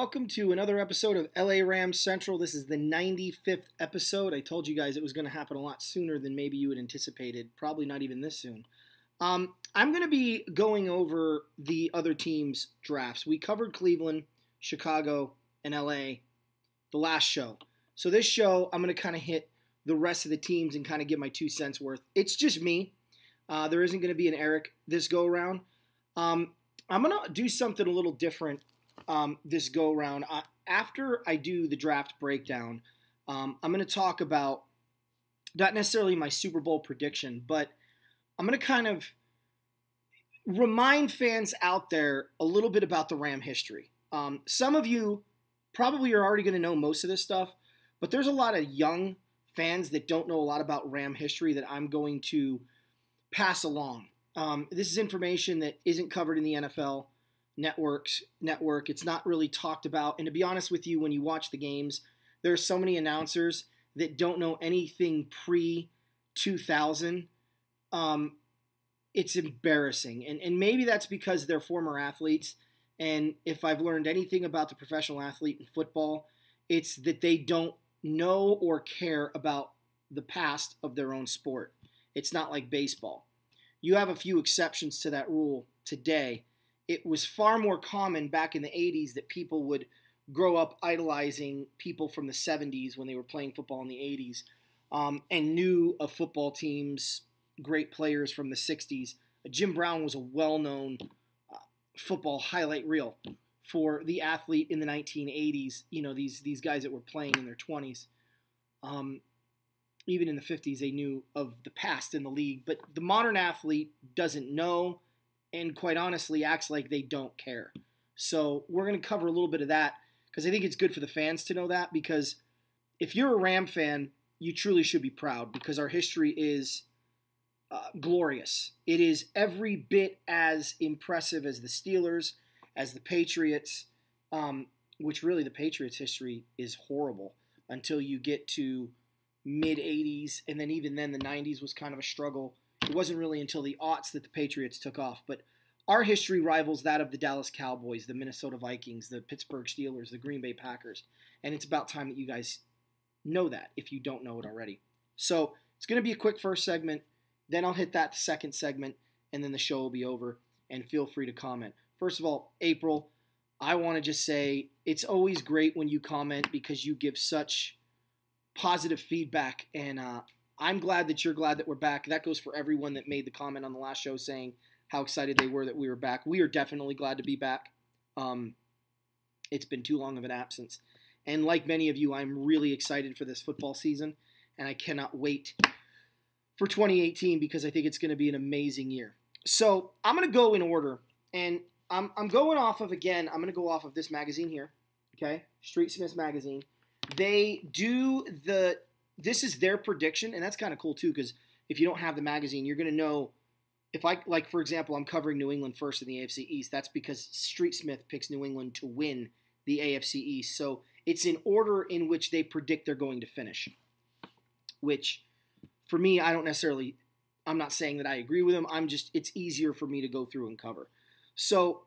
welcome to another episode of LA Rams Central. This is the 95th episode. I told you guys it was going to happen a lot sooner than maybe you had anticipated. Probably not even this soon. I'm going to be going over the other teams' drafts. We covered Cleveland, Chicago, and LA the last show. So this show, I'm going to kind of hit the rest of the teams and kind of give my 2 cents worth. It's just me. There isn't going to be an Eric this go-around. I'm going to do something a little different this go-around. After I do the draft breakdown, I'm going to talk about not necessarily my Super Bowl prediction, but I'm going to kind of remind fans out there a little bit about the Ram history. Some of you probably are already going to know most of this stuff, but there's a lot of young fans that don't know a lot about Ram history that I'm going to pass along. This is information that isn't covered in the NFL network. It's not really talked about. And to be honest with you, when you watch the games, there are so many announcers that don't know anything pre-2000. It's embarrassing. And maybe that's because they're former athletes. And if I've learned anything about the professional athlete in football, it's that they don't know or care about the past of their own sport. It's not like baseball. You have a few exceptions to that rule today. It was far more common back in the 80s that people would grow up idolizing people from the 70s when they were playing football in the 80s and knew of football teams, great players from the 60s. Jim Brown was a well-known football highlight reel for the athlete in the 1980s. You know, these guys that were playing in their 20s. Even in the 50s, they knew of the past in the league. But the modern athlete doesn't know and quite honestly acts like they don't care. So we're going to cover a little bit of that because I think it's good for the fans to know that, because if you're a Ram fan, you truly should be proud because our history is glorious. It is every bit as impressive as the Steelers, as the Patriots, which really the Patriots' history is horrible until you get to mid-80s, and then even then the 90s was kind of a struggle. It wasn't really until the aughts that the Patriots took off, but our history rivals that of the Dallas Cowboys, the Minnesota Vikings, the Pittsburgh Steelers, the Green Bay Packers, and it's about time that you guys know that if you don't know it already. So it's going to be a quick first segment, then I'll hit that second segment, and then the show will be over, and feel free to comment. First of all, April, I want to just say it's always great when you comment because you give such positive feedback, and I'm glad that you're glad that we're back. That goes for everyone that made the comment on the last show saying how excited they were that we were back. We are definitely glad to be back. It's been too long of an absence. And like many of you, I'm really excited for this football season, and I cannot wait for 2018 because I think it's going to be an amazing year. So I'm going to go in order, and I'm going off of, again, I'm going to go off of this magazine here, okay, Street Smiths Magazine. They do this is their prediction, and that's kind of cool too, because if you don't have the magazine, you're going to know, if I, like for example, I'm covering New England first in the AFC East, that's because Street Smith picks New England to win the AFC East. So it's in order in which they predict they're going to finish, which for me, I'm not saying that I agree with them. It's easier for me to go through and cover. So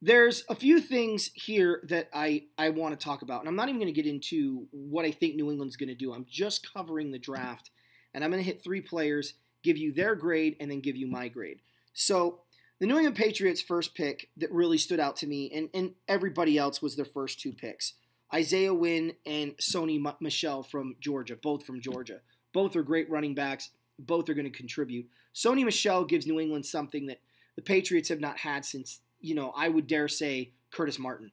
there's a few things here that I want to talk about, and I'm not even going to get into what I think New England's going to do. I'm just covering the draft, and I'm going to hit 3 players, give you their grade, and then give you my grade. So the New England Patriots' first pick that really stood out to me, and everybody else, was their first 2 picks. Isaiah Wynn and Sony Michel from Georgia, both from Georgia. Both are great running backs. Both are going to contribute. Sony Michel gives New England something that the Patriots have not had since, I would dare say Curtis Martin,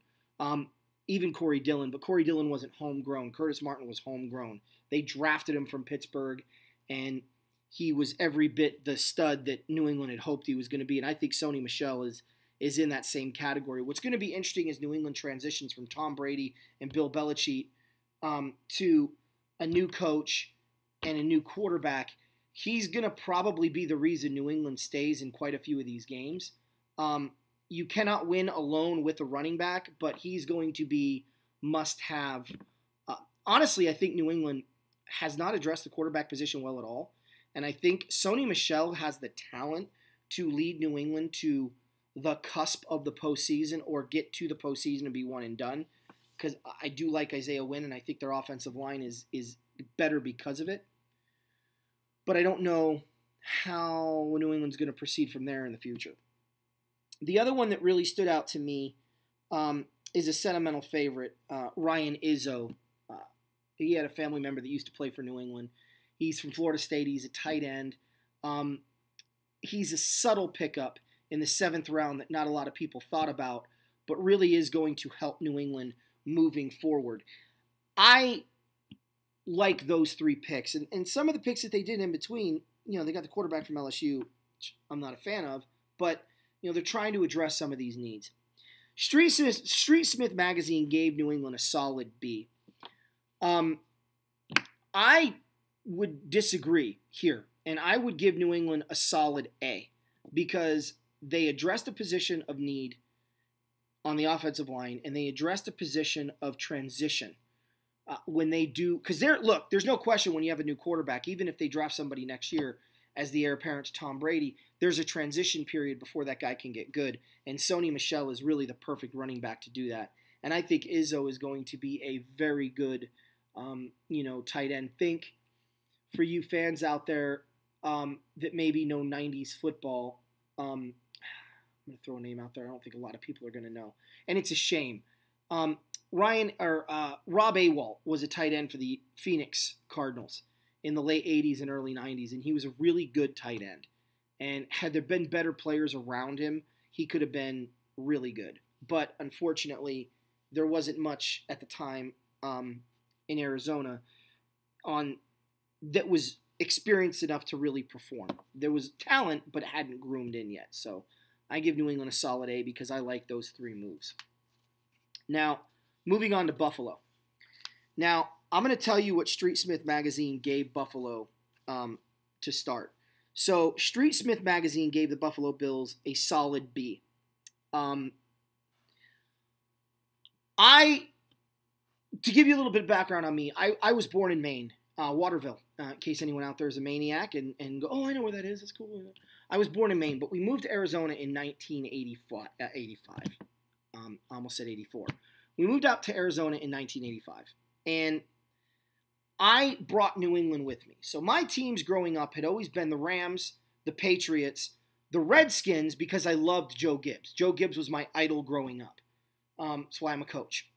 even Corey Dillon, but Corey Dillon wasn't homegrown. Curtis Martin was homegrown. They drafted him from Pittsburgh, and he was every bit the stud that New England had hoped he was going to be, and I think Sony Michel is in that same category. What's going to be interesting is New England transitions from Tom Brady and Bill Belichick to a new coach and a new quarterback. He's going to probably be the reason New England stays in quite a few of these games. You cannot win alone with a running back, but he's going to be must-have. Honestly, I think New England has not addressed the quarterback position well at all, and I think Sony Michel has the talent to lead New England to the cusp of the postseason or get to the postseason and be one and done. because I do like Isaiah Wynn, and I think their offensive line is better because of it. But I don't know how New England's going to proceed from there in the future. The other one that really stood out to me is a sentimental favorite, Ryan Izzo. He had a family member that used to play for New England. He's from Florida State. He's a tight end. He's a subtle pickup in the 7th round that not a lot of people thought about, but really is going to help New England moving forward. I like those 3 picks. And some of the picks that they did in between, they got the quarterback from LSU, which I'm not a fan of, but, they're trying to address some of these needs. Street Smith Magazine gave New England a solid B. I would disagree here, and I would give New England a solid A because they addressed a position of need on the offensive line, and they addressed a position of transition when they do. Because there's no question when you have a new quarterback, even if they draft somebody next year as the heir apparent to Tom Brady, there's a transition period before that guy can get good, and Sony Michel is really the perfect running back to do that. And I think Izzo is going to be a very good, tight end. Think for you fans out there that maybe know 90s football. I'm going to throw a name out there. I don't think a lot of people are going to know, and it's a shame. Rob Awalt was a tight end for the Phoenix Cardinals in the late 80s and early 90s, and he was a really good tight end. And had there been better players around him, he could have been really good. But unfortunately, there wasn't much at the time in Arizona that was experienced enough to really perform. There was talent, but it hadn't groomed in yet. So I give New England a solid A because I like those 3 moves. Now, moving on to Buffalo. Now, I'm going to tell you what Street Smith Magazine gave Buffalo to start. So, Street Smith Magazine gave the Buffalo Bills a solid B. To give you a little bit of background on me, I was born in Maine, Waterville, in case anyone out there is a maniac and go, oh, I know where that is. That's cool. I was born in Maine, but we moved to Arizona in 1985. I almost said 84. We moved out to Arizona in 1985, and I brought New England with me. So my teams growing up had always been the Rams, the Patriots, the Redskins, because I loved Joe Gibbs. Joe Gibbs was my idol growing up. That's why I'm a coach.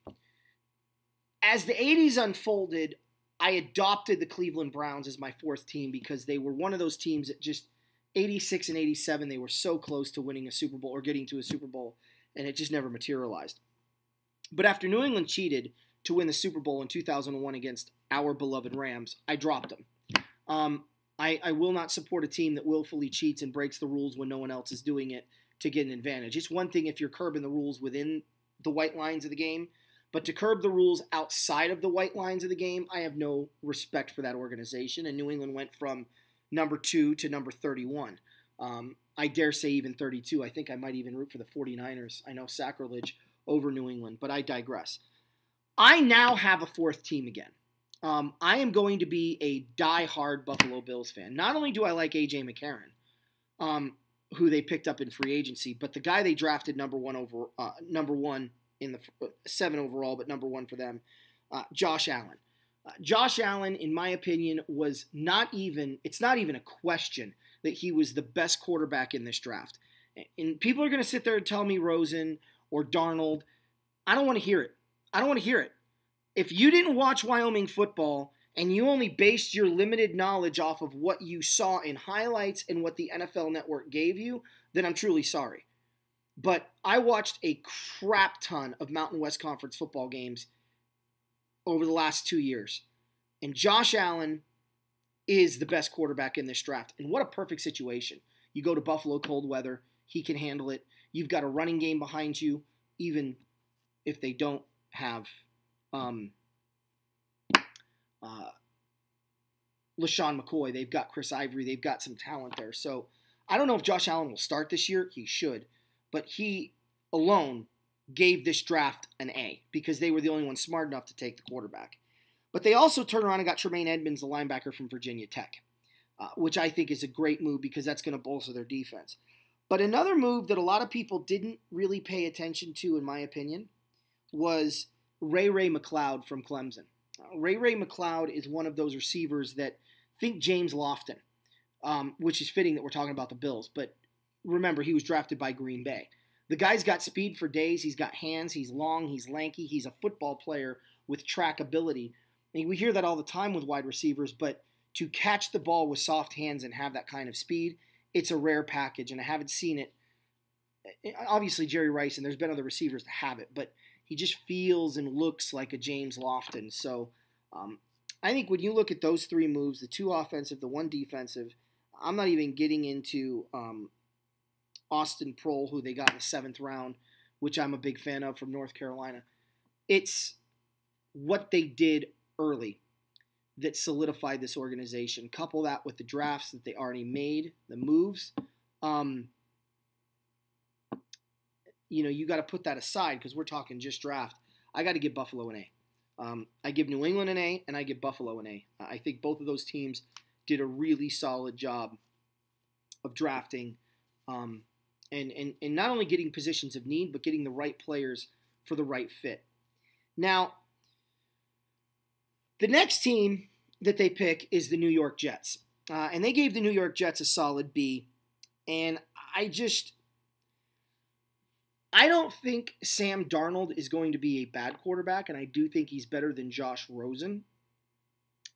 As the 80s unfolded, I adopted the Cleveland Browns as my 4th team because they were one of those teams that just 86 and 87, they were so close to winning a Super Bowl or getting to a Super Bowl, and it just never materialized. But after New England cheated to win the Super Bowl in 2001 against our beloved Rams, I dropped them. I will not support a team that willfully cheats and breaks the rules when no one else is doing it to get an advantage. It's one thing if you're curbing the rules within the white lines of the game, but to curb the rules outside of the white lines of the game, I have no respect for that organization. And New England went from number 2 to number 31. I dare say even 32. I think I might even root for the 49ers. I know sacrilege over New England, but I digress. I now have a 4th team again. I am going to be a die-hard Buffalo Bills fan. Not only do I like A.J. McCarron, who they picked up in free agency, but the guy they drafted number one in the 7 overall, but number 1 for them, Josh Allen. Josh Allen, in my opinion, it's not even a question that he was the best quarterback in this draft. And people are going to sit there and tell me Rosen or Darnold. I don't want to hear it. If you didn't watch Wyoming football and you only based your limited knowledge off of what you saw in highlights and what the NFL Network gave you, then I'm truly sorry. But I watched a crap ton of Mountain West Conference football games over the last 2 years. And Josh Allen is the best quarterback in this draft. And what a perfect situation. You go to Buffalo, cold weather. He can handle it. You've got a running game behind you, even if they don't have LaShawn McCoy. They've got Chris Ivory. They've got some talent there. So I don't know if Josh Allen will start this year. He should. But he alone gave this draft an A because they were the only ones smart enough to take the quarterback. But they also turned around and got Tremaine Edmonds, the linebacker from Virginia Tech, which I think is a great move because that's going to bolster their defense. But another move that a lot of people didn't really pay attention to, in my opinion, was Ray McCloud from Clemson. Ray McCloud is one of those receivers that think James Lofton, which is fitting that we're talking about the Bills. But remember, he was drafted by Green Bay. The guy's got speed for days. He's got hands. He's long. He's lanky. He's a football player with track ability. And we hear that all the time with wide receivers, but to catch the ball with soft hands and have that kind of speed, it's a rare package, and I haven't seen it. Obviously, Jerry Rice, and there's been other receivers that have it, but he just feels and looks like a James Lofton. So I think when you look at those three moves, the two offensive, the one defensive, I'm not even getting into Austin Proehl, who they got in the 7th round, which I'm a big fan of from North Carolina. It's what they did early that solidified this organization. Couple that with the drafts that they already made, the moves. You got to put that aside because we're talking just draft. I got to give Buffalo an A. I give New England an A, and I give Buffalo an A. I think both of those teams did a really solid job of drafting and not only getting positions of need, but getting the right players for the right fit. Now, the next team that they pick is the New York Jets. And they gave the New York Jets a solid B. And I don't think Sam Darnold is going to be a bad quarterback, and I do think he's better than Josh Rosen.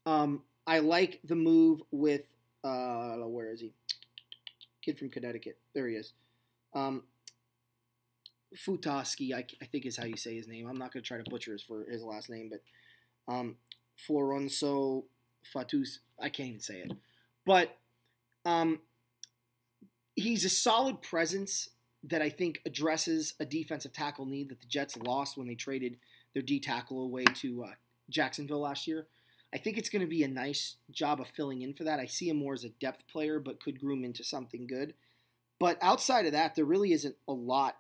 I like the move with, where is he? Kid from Connecticut. There he is. Futoski, I think is how you say his name. I'm not going to try to butcher his last name, but Florenzo Fatus, I can't even say it. But he's a solid presence that I think addresses a defensive tackle need that the Jets lost when they traded their D tackle away to Jacksonville last year. I think it's going to be a nice job of filling in for that. I see him more as a depth player, but could groom into something good. But outside of that, there really isn't a lot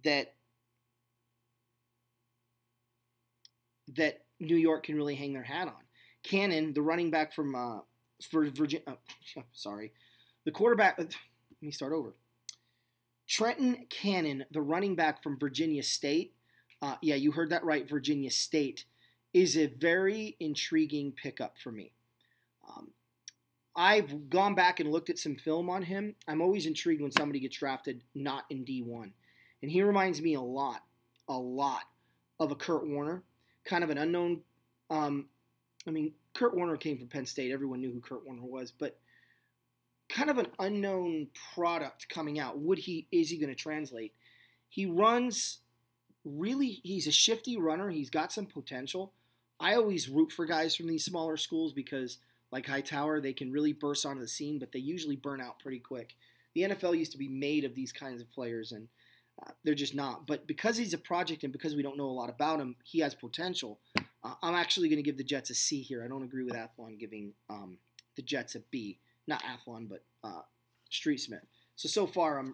that New York can really hang their hat on. Cannon, the running back for Virginia, the quarterback. Let me start over. Trenton Cannon, the running back from Virginia State. Yeah, you heard that right, Virginia State, is a very intriguing pickup for me. I've gone back and looked at some film on him. I'm always intrigued when somebody gets drafted not in D1. And he reminds me a lot of a Kurt Warner, kind of an unknown. Kurt Warner came from Penn State. Everyone knew who Kurt Warner was, but kind of an unknown product coming out. Is he going to translate? He runs he's a shifty runner. He's got some potential. I always root for guys from these smaller schools because, like Hightower, they can really burst onto the scene, but they usually burn out pretty quick. The NFL used to be made of these kinds of players, and they're just not. But because he's a project and because we don't know a lot about him, he has potential. I'm actually going to give the Jets a C here. I don't agree with Athlon giving the Jets a B. Not Athlon, but Street Smith. So far, I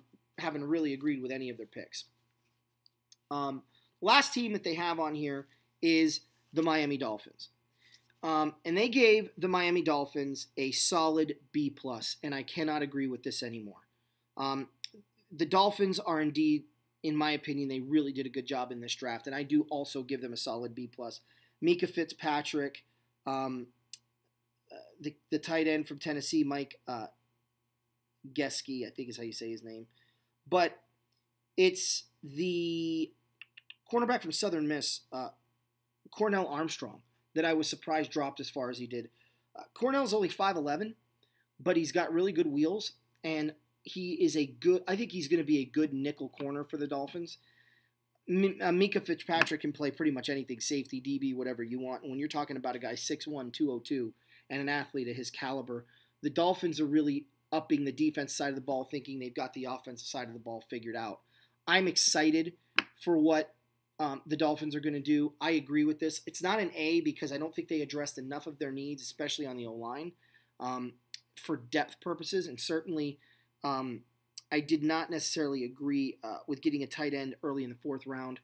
haven't really agreed with any of their picks. Last team that they have on here is the Miami Dolphins. And they gave the Miami Dolphins a solid B+, and I cannot agree with this anymore. The Dolphins are indeed, in my opinion, they really did a good job in this draft, and I do also give them a solid B+. Mika Fitzpatrick, the tight end from Tennessee, Mike Gesicki, I think is how you say his name. But it's the cornerback from Southern Miss, Cornell Armstrong, that I was surprised dropped as far as he did. Cornell's only 5'11", but he's got really good wheels, and I think he's going to be a good nickel corner for the Dolphins. Mika Fitzpatrick can play pretty much anything, safety, DB, whatever you want. And when you're talking about a guy 6'1", 202, and an athlete of his caliber, the Dolphins are really upping the defense side of the ball, thinking they've got the offensive side of the ball figured out. I'm excited for what the Dolphins are going to do. I agree with this. It's not an A because I don't think they addressed enough of their needs, especially on the O-line, for depth purposes. And certainly I did not necessarily agree with getting a tight end early in the 4th round,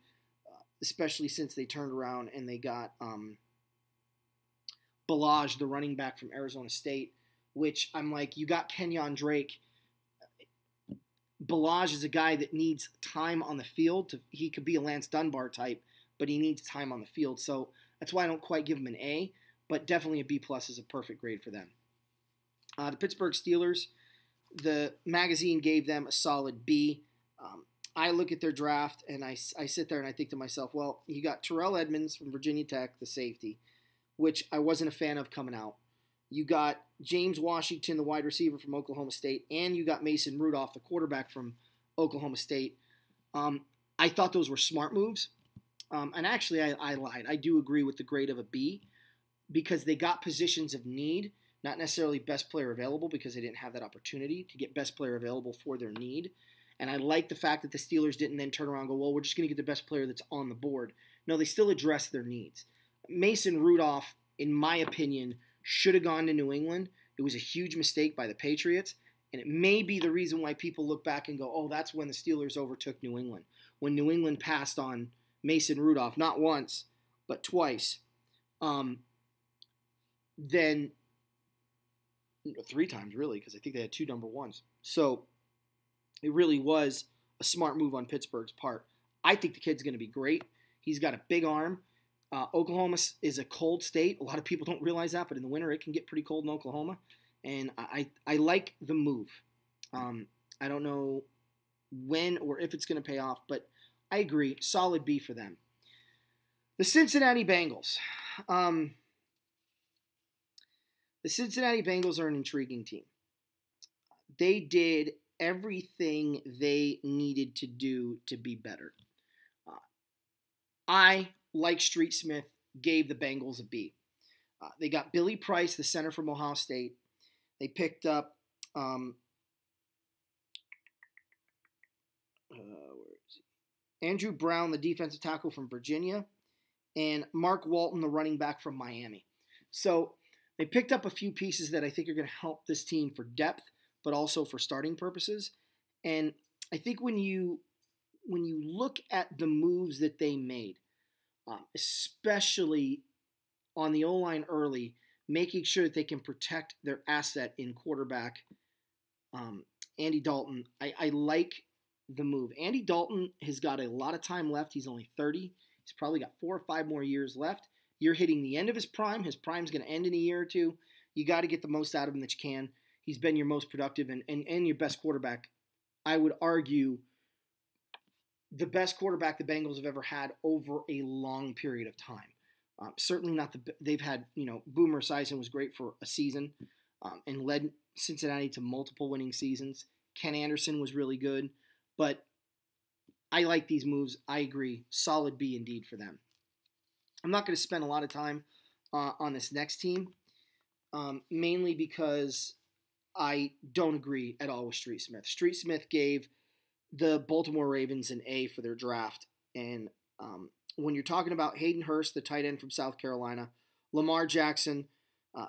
especially since they turned around and they got Ballage, the running back from Arizona State, which I'm like, you got Kenyon Drake. Ballage is a guy that needs time on the field. He could be a Lance Dunbar type, but he needs time on the field. So that's why I don't quite give him an A, but definitely a B plus is a perfect grade for them. The Pittsburgh Steelers, the magazine gave them a solid B. I look at their draft and I sit there and I think to myself, well, you got Terrell Edmunds from Virginia Tech, the safety, which I wasn't a fan of coming out. You got James Washington, the wide receiver from Oklahoma State, and you got Mason Rudolph, the quarterback from Oklahoma State. I thought those were smart moves. And actually, I lied. I do agree with the grade of a B because they got positions of need, not necessarily best player available because they didn't have that opportunity to get best player available for their need. And I like the fact that the Steelers didn't then turn around and go, well, we're just going to get the best player that's on the board. No, they still addressed their needs. Mason Rudolph, in my opinion, should have gone to New England. It was a huge mistake by the Patriots. And it may be the reason why people look back and go, oh, that's when the Steelers overtook New England. When New England passed on Mason Rudolph, not once, but twice. Then 3 times, really, because I think they had 2 number ones. So it really was a smart move on Pittsburgh's part. I think the kid's going to be great. He's got a big arm. Oklahoma is a cold state. A lot of people don't realize that, but in the winter it can get pretty cold in Oklahoma. And I like the move. I don't know when or if it's going to pay off, but I agree. Solid B for them. The Cincinnati Bengals. The Cincinnati Bengals are an intriguing team. They did everything they needed to do to be better. I, like Street Smith, gave the Bengals a B. They got Billy Price, the center from Ohio State. They picked up Andrew Brown, the defensive tackle from Virginia, and Mark Walton, the running back from Miami. So they picked up a few pieces that I think are going to help this team for depth, but also for starting purposes. And I think when you look at the moves that they made, especially on the O-line early, making sure that they can protect their asset in quarterback Andy Dalton, I like the move. Andy Dalton has got a lot of time left. He's only 30. He's probably got 4 or 5 more years left. You're hitting the end of his prime. His prime's going to end in a year or two. You got to get the most out of him that you can. He's been your most productive and your best quarterback. I would argue the best quarterback the Bengals have ever had over a long period of time. Certainly not they've had, Boomer Esiason was great for a season and led Cincinnati to multiple winning seasons. Ken Anderson was really good, but I like these moves. I agree. Solid B indeed for them. I'm not going to spend a lot of time on this next team, mainly because I don't agree at all with Street Smith. Street Smith gave the Baltimore Ravens an A for their draft. And when you're talking about Hayden Hurst, the tight end from South Carolina, Lamar Jackson,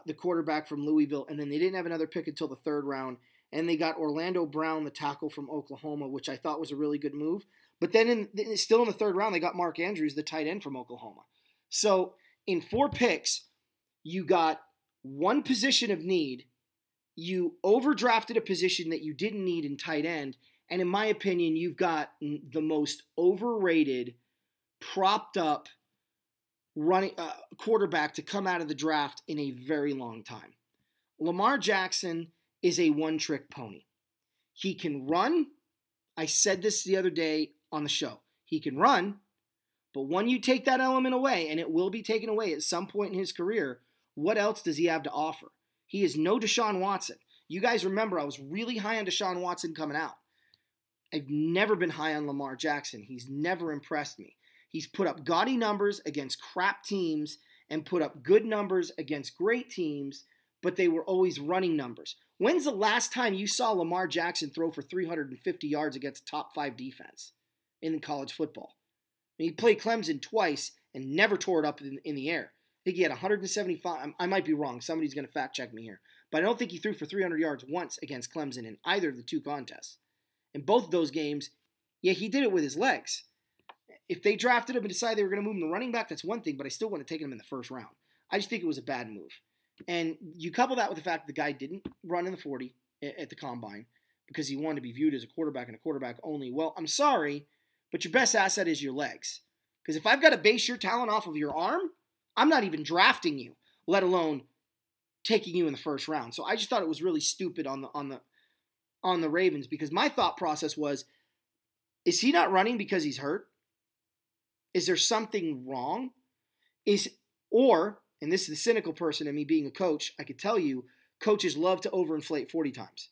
the quarterback from Louisville, and then they didn't have another pick until the 3rd round, and they got Orlando Brown, the tackle from Oklahoma, which I thought was a really good move. But then still in the 3rd round, they got Mark Andrews, the tight end from Oklahoma. So in 4 picks, you got one position of need. You overdrafted a position that you didn't need in tight end. And in my opinion, you've got the most overrated, propped up running quarterback to come out of the draft in a very long time. Lamar Jackson is a one-trick pony. He can run. I said this the other day on the show. He can run, but when you take that element away, and it will be taken away at some point in his career, what else does he have to offer? He is no Deshaun Watson. You guys remember I was really high on Deshaun Watson coming out. I've never been high on Lamar Jackson. He's never impressed me. He's put up gaudy numbers against crap teams and put up good numbers against great teams, but they were always running numbers. When's the last time you saw Lamar Jackson throw for 350 yards against a top 5 defense in college football? He played Clemson twice and never tore it up in the air. I think he had 175. I might be wrong. Somebody's going to fact check me here. But I don't think he threw for 300 yards once against Clemson in either of the 2 contests. In both of those games, yeah, he did it with his legs. If they drafted him and decided they were going to move him to running back, that's one thing, but I still wouldn't have taken him in the 1st round. I just think it was a bad move. And you couple that with the fact that the guy didn't run in the 40 at the combine because he wanted to be viewed as a quarterback and a quarterback only. Well, I'm sorry, but your best asset is your legs. Because if I've got to base your talent off of your arm, I'm not even drafting you, let alone taking you in the first round. So I just thought it was really stupid on the Ravens, because my thought process was, is he not running because he's hurt? Is there something wrong? And this is the cynical person in me being a coach, I could tell you, coaches love to overinflate 40 times.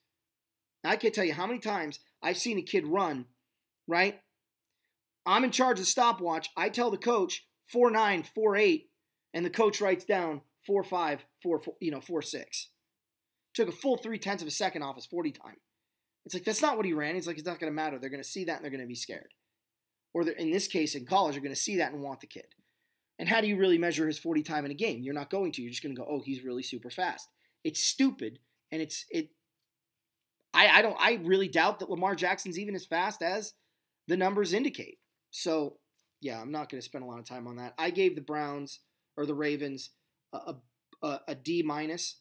I can't tell you how many times I've seen a kid run, right? I'm in charge of the stopwatch. I tell the coach 4.9, 4.8, and the coach writes down 4.5, 4.6. Took a full 0.3 of a second off his 40 time. It's like, that's not what he ran. He's like, it's not going to matter. They're going to see that and they're going to be scared. Or in this case, in college, they're going to see that and want the kid. And how do you really measure his 40 time in a game? You're not going to. You're just going to go, oh, he's really super fast. It's stupid, and I really doubt that Lamar Jackson's even as fast as the numbers indicate. So, yeah, I'm not going to spend a lot of time on that. I gave the Ravens a D minus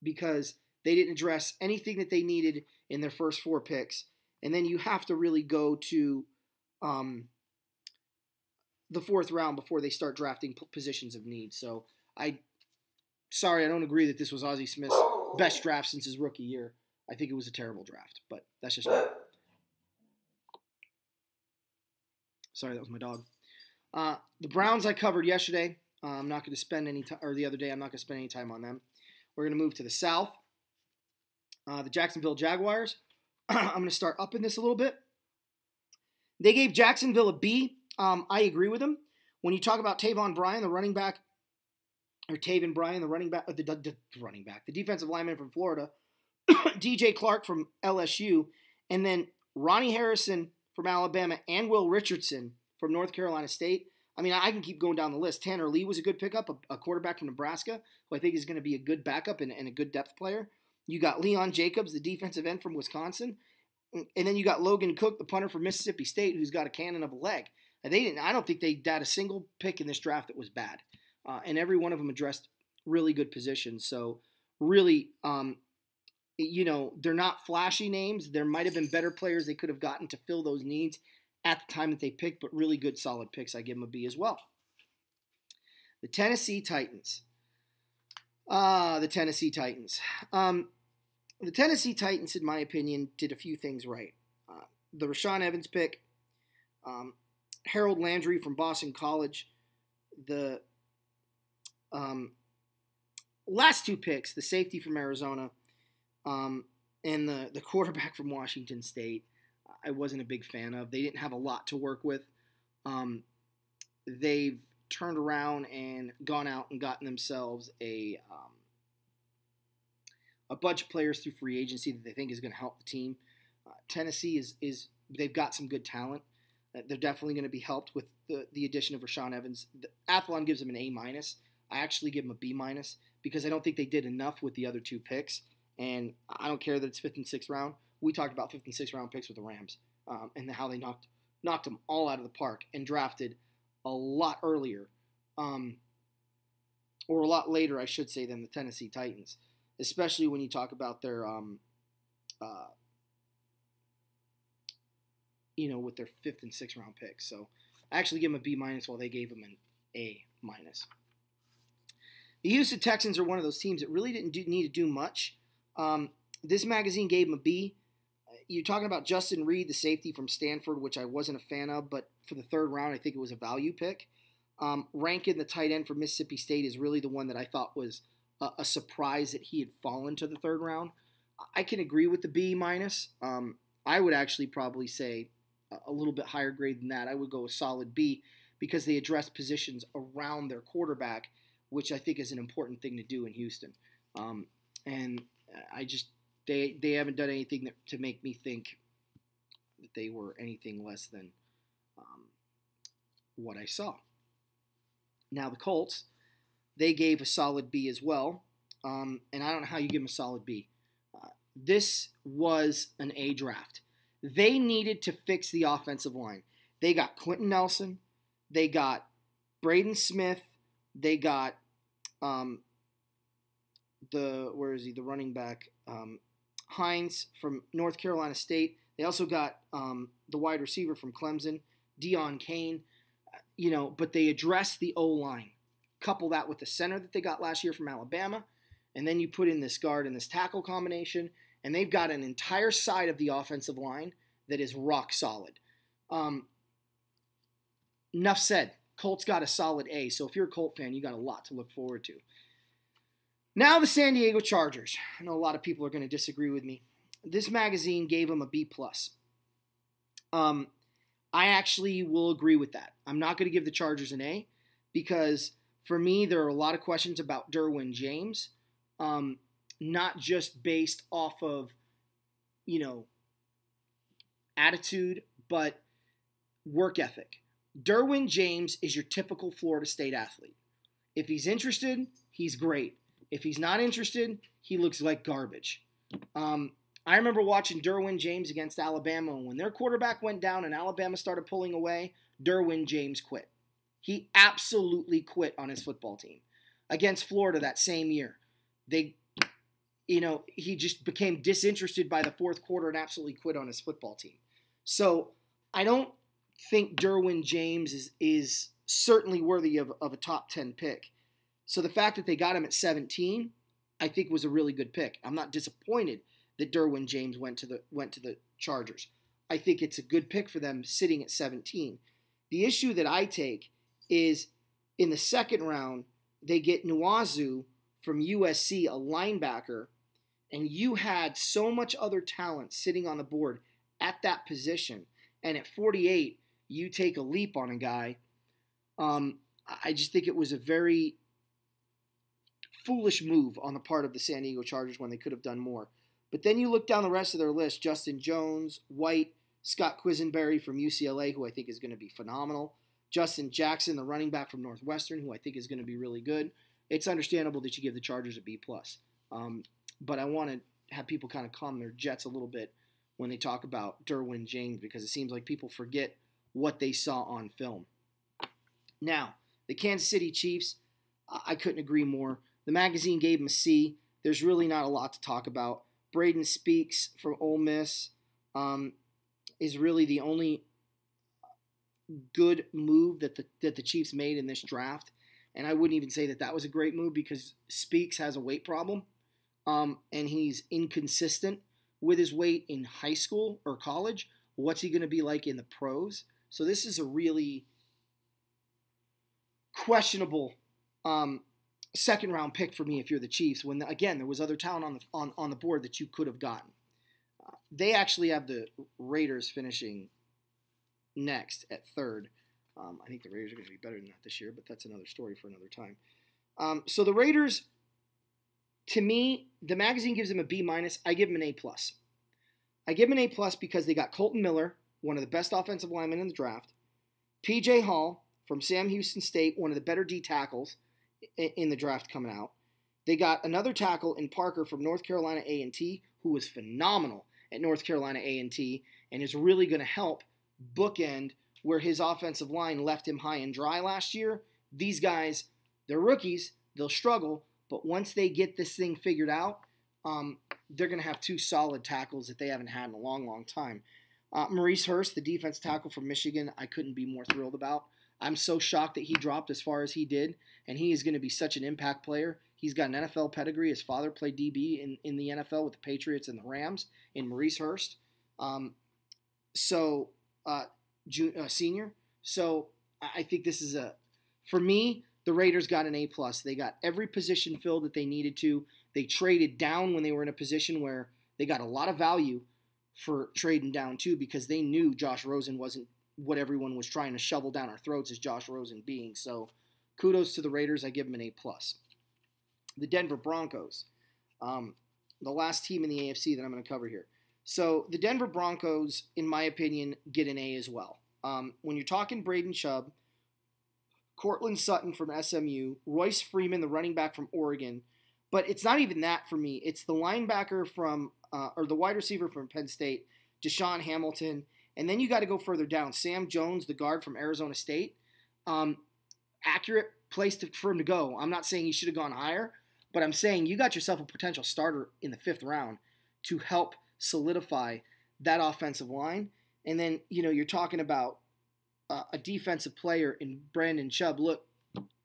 because they didn't address anything that they needed in their first 4 picks. And then you have to really go to the 4th round before they start drafting positions of need. So I don't agree that this was Ozzie Smith's best draft since his rookie year. I think it was a terrible draft, but that's just me. Sorry, that was my dog. The Browns I covered yesterday. I'm not going to spend any time, or the other day, I'm not going to spend any time on them. We're going to move to the South. The Jacksonville Jaguars. I'm going to start up in this a little bit. They gave Jacksonville a B. I agree with them. When you talk about Taven Bryan, the running back, or Taven Bryan, the running back, the defensive lineman from Florida, DJ Clark from LSU, and then Ronnie Harrison from Alabama and Will Richardson from North Carolina State. I mean, I can keep going down the list. Tanner Lee was a good pickup, a quarterback from Nebraska, who I think is going to be a good backup and a good depth player. You got Leon Jacobs, the defensive end from Wisconsin. And then you got Logan Cook, the punter from Mississippi State, who's got a cannon of a leg. And I don't think they had a single pick in this draft that was bad. And every one of them addressed really good positions. So really, they're not flashy names. There might have been better players they could have gotten to fill those needs at the time that they picked, but really good, solid picks. I give them a B as well. The Tennessee Titans. The Tennessee Titans, in my opinion, did a few things right. The Rashaan Evans pick, Harold Landry from Boston College, the last 2 picks, the safety from Arizona, and the quarterback from Washington State, I wasn't a big fan of. They didn't have a lot to work with. They've turned around and gone out and gotten themselves a bunch of players through free agency that they think is going to help the team. Tennessee is they've got some good talent. They're definitely going to be helped with the addition of Rashaan Evans. Athlon gives them an A minus. I actually give them a B minus because I don't think they did enough with the other 2 picks. And I don't care that it's 5th and 6th round. We talked about 5th and 6th round picks with the Rams and how they knocked them all out of the park and drafted a lot earlier, or a lot later, I should say, than the Tennessee Titans. Especially when you talk about their, with their 5th and 6th round picks. So I actually give them a B minus while they gave them an A minus. The Houston Texans are one of those teams that really didn't need to do much. This magazine gave them a B. You're talking about Justin Reed, the safety from Stanford, which I wasn't a fan of, but for the 3rd round, I think it was a value pick. Rankin, the tight end from Mississippi State, is really the one that I thought was a surprise that he had fallen to the 3rd round. I can agree with the B minus. I would actually probably say a little bit higher grade than that. I would go a solid B because they addressed positions around their quarterback, which I think is an important thing to do in Houston. And I just they haven't done anything to make me think that they were anything less than what I saw. Now the Colts, they gave a solid B as well, and I don't know how you give them a solid B. This was an A draft. They needed to fix the offensive line. They got Quentin Nelson, they got Braden Smith, they got the running back Hines from North Carolina State. They also got the wide receiver from Clemson, Deion Kane. but they addressed the O-line. Couple that with the center that they got last year from Alabama, and then you put in this guard and this tackle combination, and they've got an entire side of the offensive line that is rock solid. Enough said. Colts got a solid A, so if you're a Colt fan, you got a lot to look forward to. Now the San Diego Chargers. I know a lot of people are going to disagree with me. This magazine gave them a B+. I actually will agree with that. I'm not going to give the Chargers an A because for me, there are a lot of questions about Derwin James, not just based off of, attitude, but work ethic. Derwin James is your typical Florida State athlete. If he's interested, he's great. If he's not interested, he looks like garbage. I remember watching Derwin James against Alabama, and when their quarterback went down and Alabama started pulling away, Derwin James quit. He absolutely quit on his football team. Against Florida that same year, he just became disinterested by the fourth quarter and absolutely quit on his football team. So I don't think Derwin James is certainly worthy of a top 10 pick. So the fact that they got him at 17, I think was a really good pick. I'm not disappointed that Derwin James went to the Chargers. I think it's a good pick for them sitting at 17. The issue that I take is in the second round, they get Nwosu from USC, a linebacker, and you had so much other talent sitting on the board at that position. And at 48, you take a leap on a guy. I just think it was a very foolish move on the part of the San Diego Chargers when they could have done more. But then you look down the rest of their list, Justin Jones, White, Scott Quisenberry from UCLA, who I think is going to be phenomenal. Justin Jackson, the running back from Northwestern, who I think is going to be really good. It's understandable that you give the Chargers a B+. But I want to have people kind of calm their jets a little bit when they talk about Derwin James because it seems like people forget what they saw on film. Now, the Kansas City Chiefs, I couldn't agree more. The magazine gave them a C. There's really not a lot to talk about. Braden Speaks from Ole Miss is really the only good move that the Chiefs made in this draft. And I wouldn't even say that was a great move because Speaks has a weight problem, and he's inconsistent with his weight in high school or college. What's he going to be like in the pros? So this is a really questionable second-round pick for me if you're the Chiefs. When again there was other talent on the board that you could have gotten. They actually have the Raiders finishing next at third. I think the Raiders are going to be better than that this year, but that's another story for another time. So the Raiders, to me, the magazine gives them a B-. I give them an A+. I give them an A+ because they got Colton Miller, one of the best offensive linemen in the draft. P.J. Hall from Sam Houston State, one of the better D tackles in the draft coming out. They got another tackle in Parker from North Carolina A&T, who was phenomenal at North Carolina A&T and is really going to help bookend where his offensive line left him high and dry last year. These guys, they're rookies. They'll struggle. But once they get this thing figured out, they're going to have two solid tackles that they haven't had in a long, long time. Maurice Hurst, the defense tackle from Michigan, I couldn't be more thrilled about. I'm so shocked that he dropped as far as he did, and he is going to be such an impact player. He's got an NFL pedigree. His father played DB in the NFL with the Patriots and the Rams in Maurice Hurst. Senior. So I think this is for me, the Raiders got an A+. They got every position filled that they needed to. They traded down when they were in a position where they got a lot of value for trading down too because they knew Josh Rosen wasn't what everyone was trying to shovel down our throats as Josh Rosen being. So kudos to the Raiders. I give them an A+. The Denver Broncos, the last team in the AFC that I'm going to cover here. So the Denver Broncos, in my opinion, get an A as well. When you're talking Braden Chubb, Cortland Sutton from SMU, Royce Freeman, the running back from Oregon, but it's not even that for me. It's the linebacker from, or the wide receiver from Penn State, Deshaun Hamilton, and then you got to go further down. Sam Jones, the guard from Arizona State, accurate place for him to go. I'm not saying he should have gone higher, but I'm saying you got yourself a potential starter in the 5th round to help solidify that offensive line. And then, you're talking about a defensive player in Brandon Chubb. Look,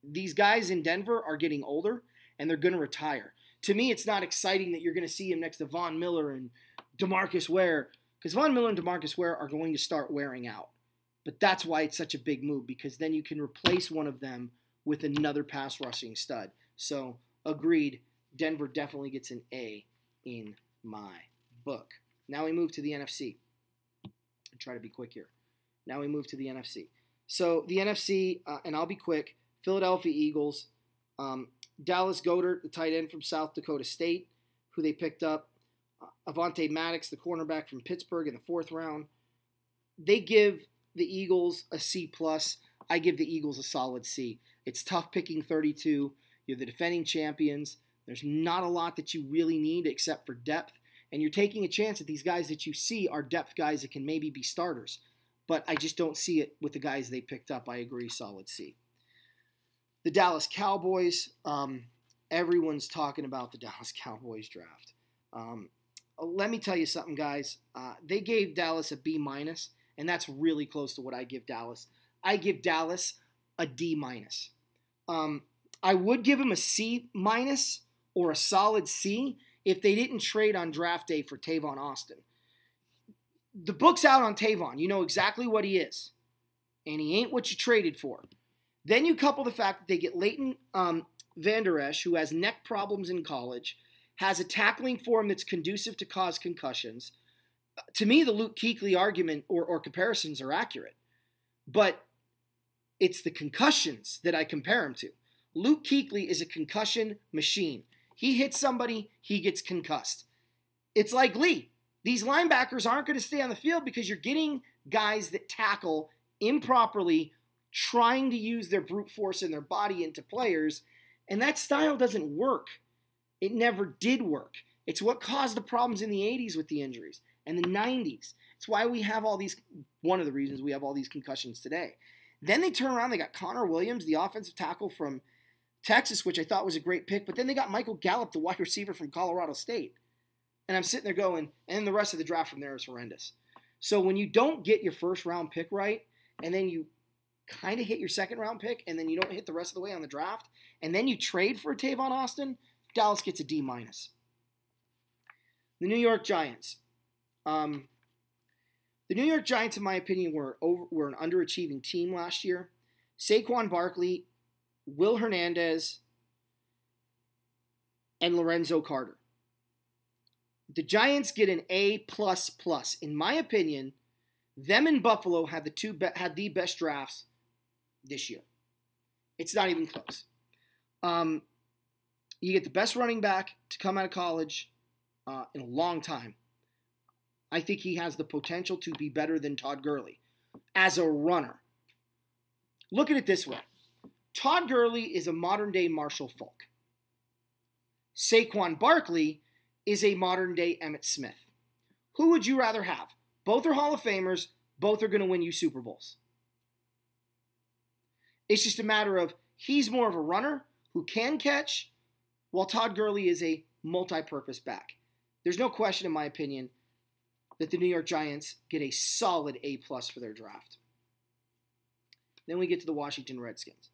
these guys in Denver are getting older, and they're going to retire. To me, it's not exciting that you're going to see him next to Von Miller and DeMarcus Ware, because Von Miller and DeMarcus Ware are going to start wearing out. But that's why it's such a big move, because then you can replace one of them with another pass rushing stud. So, agreed, Denver definitely gets an A in my book. Now we move to the NFC. I'll try to be quick here. Now we move to the NFC. So the NFC, and I'll be quick, Philadelphia Eagles, Dallas Goedert, the tight end from South Dakota State, who they picked up, Avonte Maddox, the cornerback from Pittsburgh in the 4th round. They give the Eagles a C+. I give the Eagles a solid C. It's tough picking 32. You're the defending champions. There's not a lot that you really need except for depth. And you're taking a chance that these guys that you see are depth guys that can maybe be starters. But I just don't see it with the guys they picked up. I agree, solid C. The Dallas Cowboys. Everyone's talking about the Dallas Cowboys draft. Let me tell you something, guys. They gave Dallas a B-, and that's really close to what I give Dallas. I give Dallas a D-. I would give him a C- or a solid C if they didn't trade on draft day for Tavon Austin. The book's out on Tavon. You know exactly what he is. And he ain't what you traded for. Then you couple the fact that they get Leighton Vander Esch, who has neck problems in college, has a tackling form that's conducive to cause concussions. To me, the Luke Kuechly argument or comparisons are accurate. But it's the concussions that I compare him to. Luke Kuechly is a concussion machine. He hits somebody, he gets concussed. It's like Lee. These linebackers aren't going to stay on the field because you're getting guys that tackle improperly, trying to use their brute force and their body into players, and that style doesn't work. It never did work. It's what caused the problems in the 80s with the injuries and the 90s. It's why we have all these, one of the reasons we have all these concussions today. Then they turn around, they got Connor Williams, the offensive tackle from Texas, which I thought was a great pick, but then they got Michael Gallup, the wide receiver from Colorado State. And I'm sitting there going, and the rest of the draft from there is horrendous. So when you don't get your first round pick right, and then you kind of hit your second round pick, and then you don't hit the rest of the way on the draft, and then you trade for Tavon Austin, Dallas gets a D-. The New York Giants. The New York Giants, in my opinion, were an underachieving team last year. Saquon Barkley, Will Hernandez, and Lorenzo Carter. The Giants get an A++. In my opinion, them and Buffalo had the best drafts this year. It's not even close. You get the best running back to come out of college in a long time. I think he has the potential to be better than Todd Gurley as a runner. Look at it this way. Todd Gurley is a modern-day Marshall Faulk. Saquon Barkley is a modern-day Emmitt Smith. Who would you rather have? Both are Hall of Famers. Both are going to win you Super Bowls. It's just a matter of he's more of a runner who can catch, while Todd Gurley is a multi-purpose back. There's no question, in my opinion, that the New York Giants get a solid A+ for their draft. Then we get to the Washington Redskins.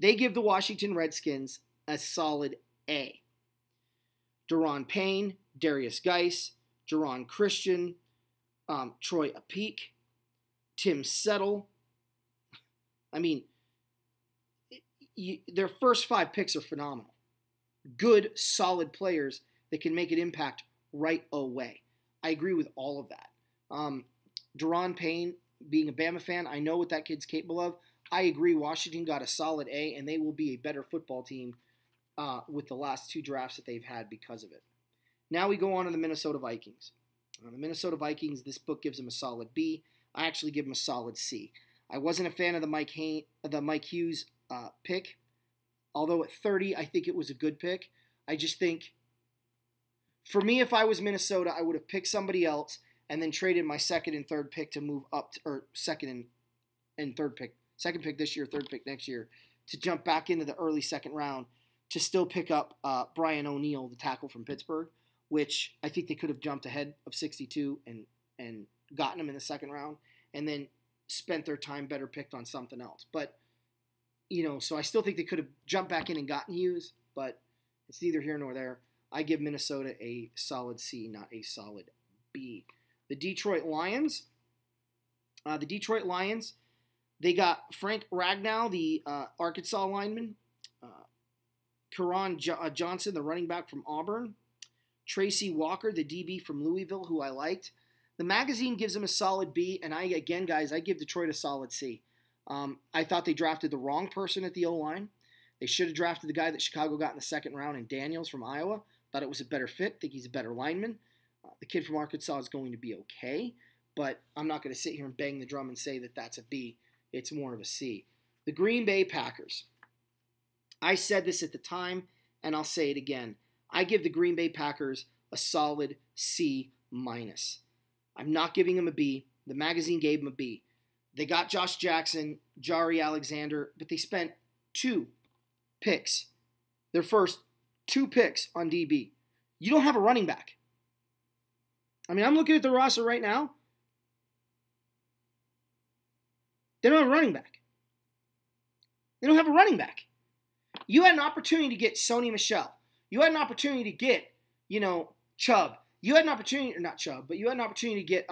They give the Washington Redskins a solid A. Daron Payne, Darius Geis, Jaron Christian, Troy Apike, Tim Settle. I mean, their first 5 picks are phenomenal. Good, solid players that can make an impact right away. I agree with all of that. Daron Payne, being a Bama fan, I know what that kid's capable of. I agree Washington got a solid A, and they will be a better football team with the last 2 drafts that they've had because of it. Now we go on to the Minnesota Vikings. The Minnesota Vikings, this book gives them a solid B. I actually give them a solid C. I wasn't a fan of the Mike Hughes pick, although at 30 I think it was a good pick. I just think, for me, if I was Minnesota, I would have picked somebody else and then traded my second and third pick to move up, or second pick this year, third pick next year, to jump back into the early second round to still pick up Brian O'Neill, the tackle from Pittsburgh, which I think they could have jumped ahead of 62 and gotten him in the second round, and then spent their time better picked on something else. But, so I still think they could have jumped back in and gotten Hughes, but it's neither here nor there. I give Minnesota a solid C, not a solid B. The Detroit Lions. They got Frank Ragnow, the Arkansas lineman. Karan Johnson, the running back from Auburn. Tracy Walker, the DB from Louisville, who I liked. The magazine gives them a solid B, and I give Detroit a solid C. I thought they drafted the wrong person at the O-line. They should have drafted the guy that Chicago got in the second round in Daniels from Iowa. Thought it was a better fit. Think he's a better lineman. The kid from Arkansas is going to be okay, but I'm not going to sit here and bang the drum and say that that's a B. It's more of a C. The Green Bay Packers. I said this at the time, and I'll say it again. I give the Green Bay Packers a solid C-. I'm not giving them a B. The magazine gave them a B. They got Josh Jackson, Jari Alexander, but they spent 2 picks, their first 2 picks on DB. You don't have a running back. I mean, I'm looking at the roster right now. They don't have a running back. You had an opportunity to get Sony Michel. You had an opportunity to get, Chubb. You had an opportunity, or not Chubb, but you had an opportunity to get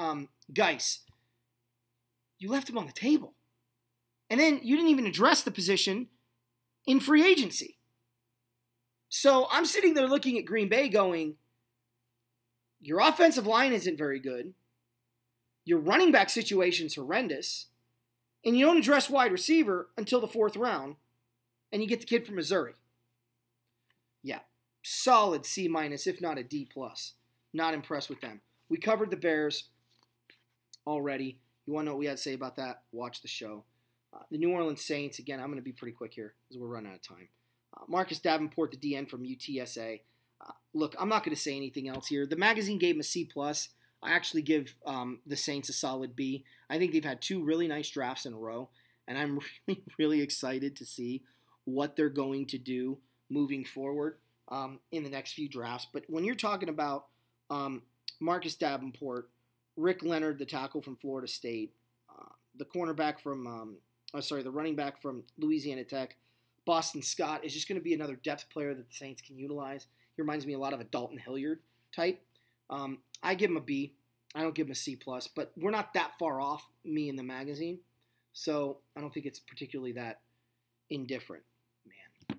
Geis. You left him on the table. And then you didn't even address the position in free agency. So I'm sitting there looking at Green Bay going, your offensive line isn't very good. Your running back situation's horrendous. And you don't address wide receiver until the 4th round. And you get the kid from Missouri. Yeah, solid C-, if not a D+. Not impressed with them. We covered the Bears already. You want to know what we had to say about that? Watch the show. The New Orleans Saints, again, I'm going to be pretty quick here because we're running out of time. Marcus Davenport, the DN from UTSA. Look, I'm not going to say anything else here. The magazine gave him a C+. I actually give the Saints a solid B. I think they've had 2 really nice drafts in a row, and I'm really, really excited to see what they're going to do moving forward in the next few drafts. But when you're talking about Marcus Davenport, Rick Leonard, the tackle from Florida State, the cornerback from, the running back from Louisiana Tech, Boston Scott is just going to be another depth player that the Saints can utilize. He reminds me a lot of a Dalton Hilliard type. I give him a B. I don't give him a C+, but we're not that far off, me and the magazine. So I don't think it's particularly that indifferent. Man.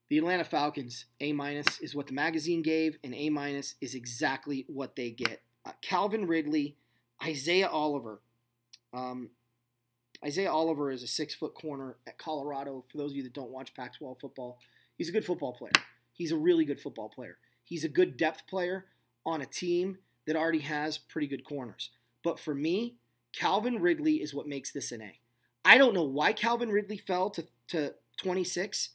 The Atlanta Falcons, A- is what the magazine gave, and A- is exactly what they get. Calvin Ridley, Isaiah Oliver. Isaiah Oliver is a 6-foot corner at Colorado. For those of you that don't watch Pac-12 football, he's a good football player. He's a really good football player. He's a good depth player on a team that already has pretty good corners. But for me, Calvin Ridley is what makes this an A. I don't know why Calvin Ridley fell to 26.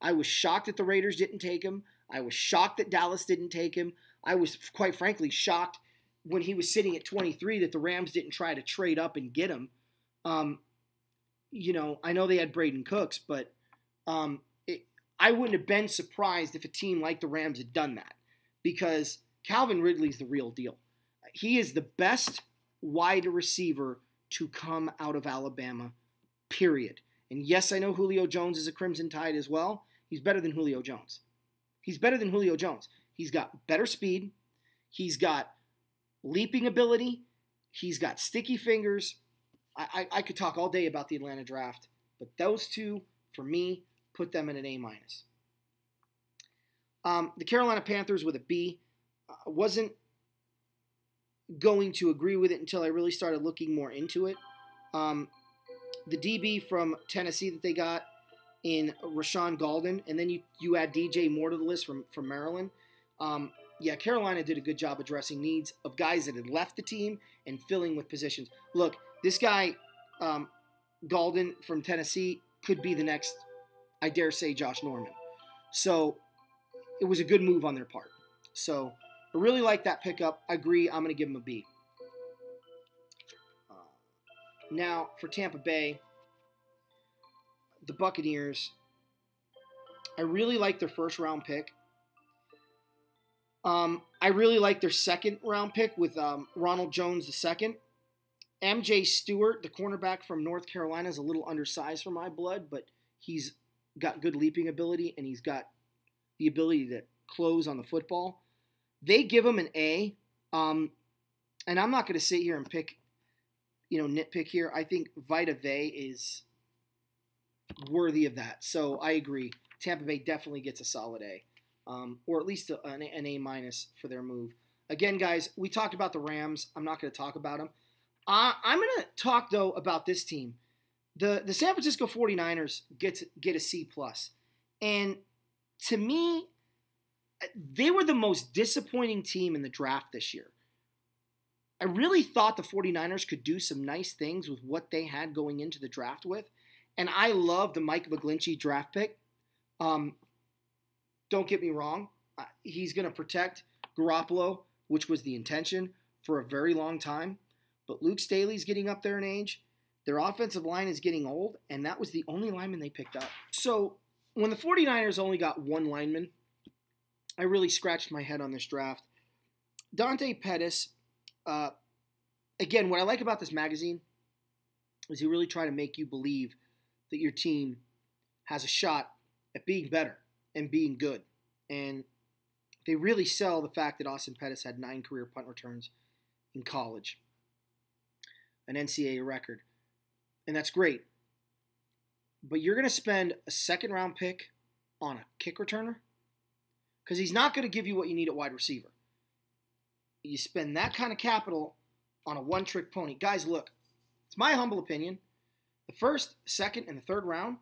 I was shocked that the Raiders didn't take him. I was shocked that Dallas didn't take him. I was, quite frankly, shocked when he was sitting at 23 that the Rams didn't try to trade up and get him. I know they had Braden Cooks, but I wouldn't have been surprised if a team like the Rams had done that because Calvin Ridley's the real deal. He is the best wide receiver to come out of Alabama, period. And yes, I know Julio Jones is a Crimson Tide as well. He's better than Julio Jones. He's got better speed. He's got leaping ability. He's got sticky fingers. I could talk all day about the Atlanta draft, but those 2, for me, put them in an A-. The Carolina Panthers with a B. Wasn't going to agree with it until I really started looking more into it. The DB from Tennessee that they got in Rashawn Golden, and then you add DJ Moore to the list from Maryland. Carolina did a good job addressing needs of guys that had left the team and filling with positions. Look, this guy, Golden from Tennessee, could be the next, I dare say, Josh Norman. So it was a good move on their part. So I really like that pickup. I agree. I'm going to give him a B. Now, for Tampa Bay, the Buccaneers, I really like their first-round pick. I really like their second-round pick with Ronald Jones II. MJ Stewart, the cornerback from North Carolina, is a little undersized for my blood, but he's got good leaping ability and he's got the ability to close on the football. They give him an A. And I'm not going to sit here and nitpick here. I think Vita Vea is worthy of that. So I agree. Tampa Bay definitely gets a solid A, or at least an A minus for their move. Again, guys, we talked about the Rams. I'm not going to talk about them. I'm going to talk, though, about this team. The San Francisco 49ers get a C+. And to me, they were the most disappointing team in the draft this year. I really thought the 49ers could do some nice things with what they had going into the draft with. And I love the Mike McGlinchey draft pick. Don't get me wrong. He's going to protect Garoppolo, which was the intention, for a very long time. But Luke Staley's getting up there in age. Their offensive line is getting old, and that was the only lineman they picked up. So when the 49ers only got one lineman, I really scratched my head on this draft. Dante Pettis, again, what I like about this magazine is he really try to make you believe that your team has a shot at being better and being good. And they really sell the fact that Austin Pettis had 9 career punt returns in college, an NCAA record. And that's great. But you're going to spend a second-round pick on a kick returner? Because he's not going to give you what you need at wide receiver. You spend that kind of capital on a one-trick pony. Guys, look, it's my humble opinion. The first, second, and the third round,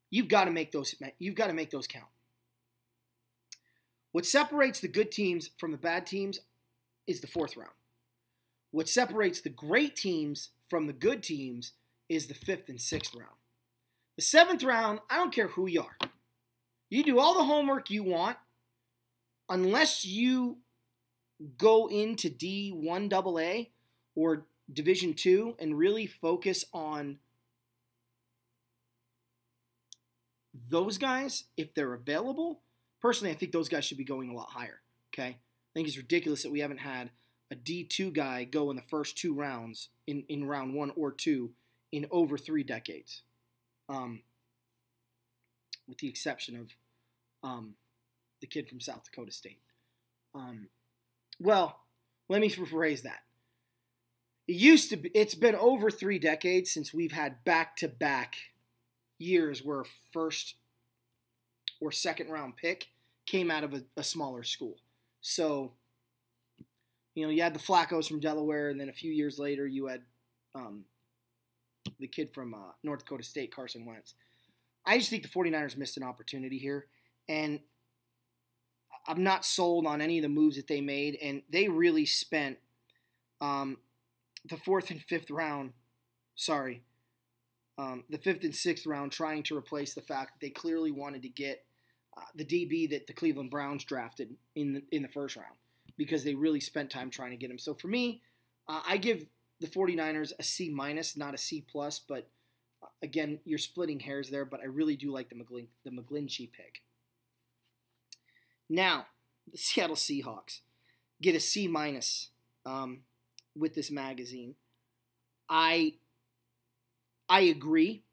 you've got to make those count. What separates the good teams from the bad teams is the fourth round. What separates the great teams from the good teams is the fifth and sixth round. The seventh round, I don't care who you are. You do all the homework you want, unless you go into D1 AA or Division II and really focus on those guys if they're available. Personally, I think those guys should be going a lot higher. Okay, I think it's ridiculous that we haven't had a D2 guy go in the first 2 rounds in round 1 or 2 in over 3 decades, with the exception of the kid from South Dakota State. Well, let me rephrase that. It's been over 3 decades since we've had back-to-back years where a first or second round pick came out of a smaller school. So, you had the Flaccos from Delaware, and then a few years later you had the kid from North Dakota State, Carson Wentz. I just think the 49ers missed an opportunity here, and I'm not sold on any of the moves that they made, and they really spent the 4th and 5th round, the 5th and 6th round trying to replace the fact that they clearly wanted to get the DB that the Cleveland Browns drafted in the first round, because they really spent time trying to get him. So for me, I give the 49ers a C-, not a C+, but again, you're splitting hairs there, but I really do like the McGlinchey pick. Now, the Seattle Seahawks get a C- with this magazine. I agree,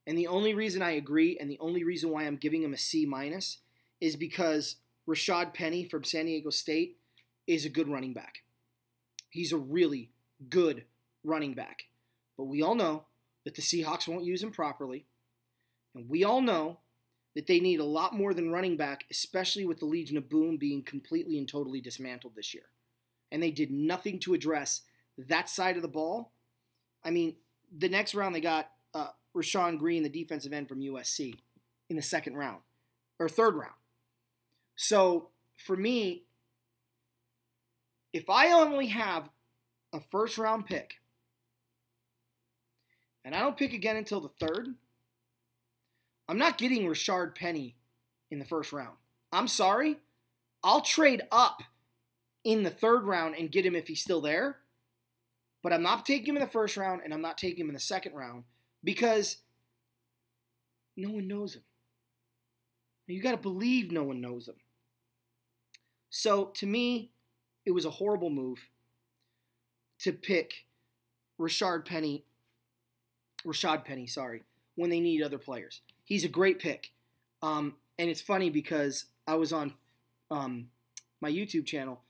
and the only reason I agree and the only reason why I'm giving him a C- is because Rashad Penny from San Diego State is a good running back. He's a really good running back. But we all know that the Seahawks won't use him properly, and we all know that they need a lot more than running back, especially with the Legion of Boom being completely and totally dismantled this year. And they did nothing to address that side of the ball. I mean, the next round they got Rashawn Green, the defensive end from USC, in the second round, or third round. So, for me, if I only have a first-round pick, and I don't pick again until the third, I'm not getting Rashard Penny in the first round. I'm sorry. I'll trade up in the third round and get him if he's still there. But I'm not taking him in the first round, and I'm not taking him in the second round because no one knows him. You got to believe no one knows him. So to me, it was a horrible move to pick Rashad Penny, sorry, when they need other players. He's a great pick. And it's funny because I was on my YouTube channel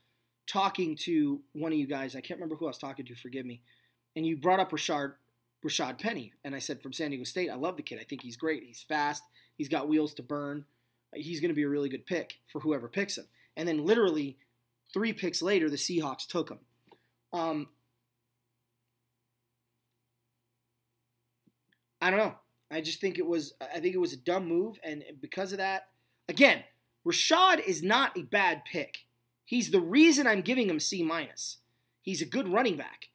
talking to one of you guys. I can't remember who I was talking to, forgive me. And you brought up Rashad Penny. And I said, from San Diego State, I love the kid. I think he's great. He's fast. He's got wheels to burn. He's going to be a really good pick for whoever picks him. And then literally 3 picks later, the Seahawks took him. I don't know. I think it was a dumb move. And because of that, again, Rashad is not a bad pick. He's the reason I'm giving him C-. He's a good running back.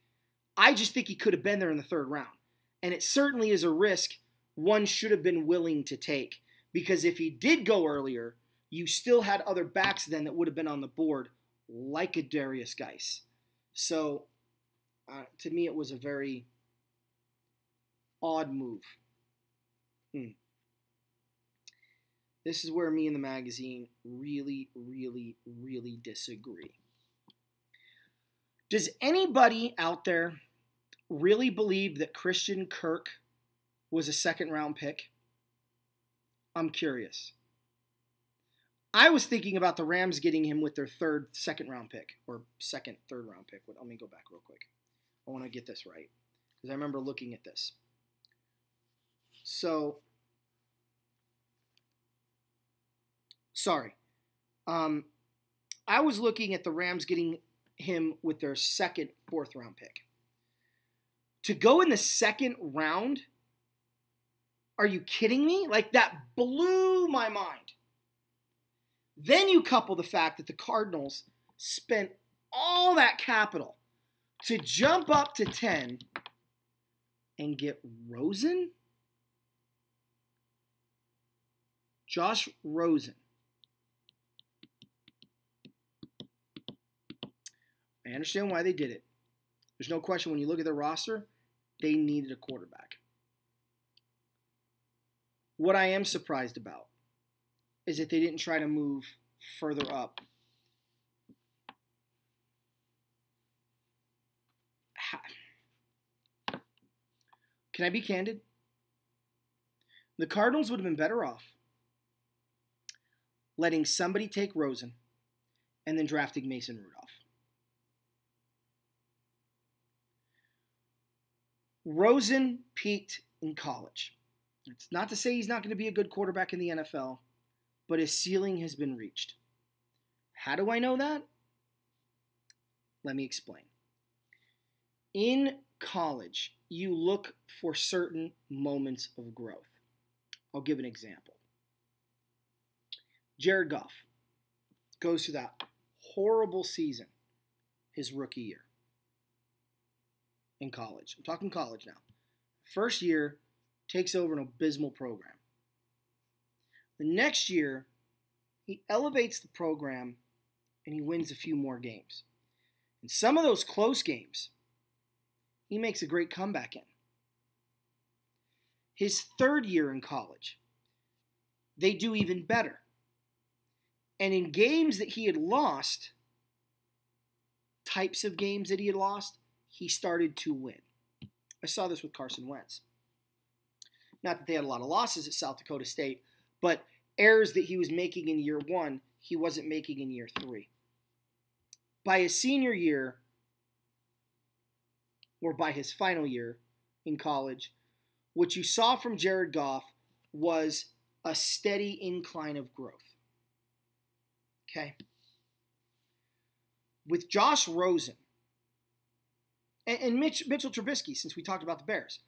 I just think he could have been there in the 3rd round. And it certainly is a risk one should have been willing to take. Because if he did go earlier, you still had other backs then that would have been on the board, like a Darius Geis. So, to me, it was a very odd move. This is where me and the magazine really, really, really disagree. Does anybody out there really believe that Christian Kirk was a 2nd-round pick? I'm curious. I was thinking about the Rams getting him with their 2nd-round pick, or 2nd, 3rd-round pick. Let me go back real quick. I want to get this right, because I remember looking at this. So, sorry. I was looking at the Rams getting him with their 2nd, 4th-round pick. To go in the 2nd round? Are you kidding me? Like, that blew my mind. Then you couple the fact that the Cardinals spent all that capital to jump up to 10 and get Rosen? Josh Rosen. I understand why they did it. There's no question when you look at their roster, they needed a quarterback. What I am surprised about is that they didn't try to move further up. Can I be candid? The Cardinals would have been better off letting somebody take Rosen and then drafting Mason Rudolph. Rosen peaked in college. It's not to say he's not going to be a good quarterback in the NFL, but his ceiling has been reached. How do I know that? Let me explain. In college, you look for certain moments of growth. I'll give an example. Jared Goff goes through that horrible season his rookie year in college. I'm talking college now. First year, takes over an abysmal program. The next year, he elevates the program and he wins a few more games. In some of those close games, he makes a great comeback in. His 3rd year in college, they do even better. And in games that he had lost, types of games that he had lost, he started to win. I saw this with Carson Wentz. Not that they had a lot of losses at South Dakota State, but errors that he was making in year 1, he wasn't making in year 3. By his senior year, or by his final year in college, what you saw from Jared Goff was a steady incline of growth. Okay? With Josh Rosen and Mitchell Trubisky, since we talked about the Bears,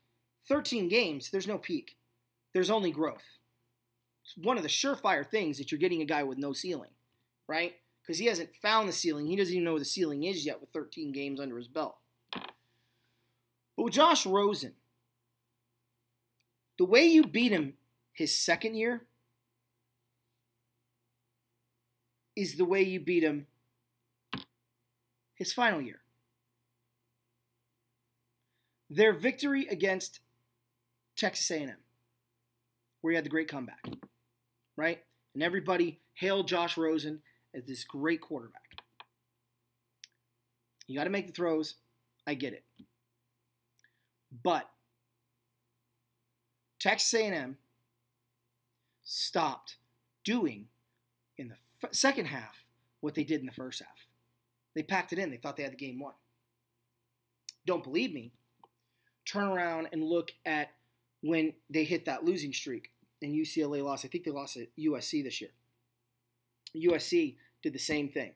13 games, there's no peak. There's only growth. It's one of the surefire things that you're getting a guy with no ceiling, right? Because he hasn't found the ceiling. He doesn't even know where the ceiling is yet with 13 games under his belt. But with Josh Rosen, the way you beat him his 2nd year is the way you beat him his final year. Their victory against Texas A&M, where he had the great comeback, right? And everybody hailed Josh Rosen as this great quarterback. You got to make the throws. I get it. But Texas A&M stopped doing in the second half what they did in the first half. They packed it in. They thought they had the game won. Don't believe me? Turn around and look at when they hit that losing streak and UCLA lost. I think they lost at USC this year. USC did the same thing.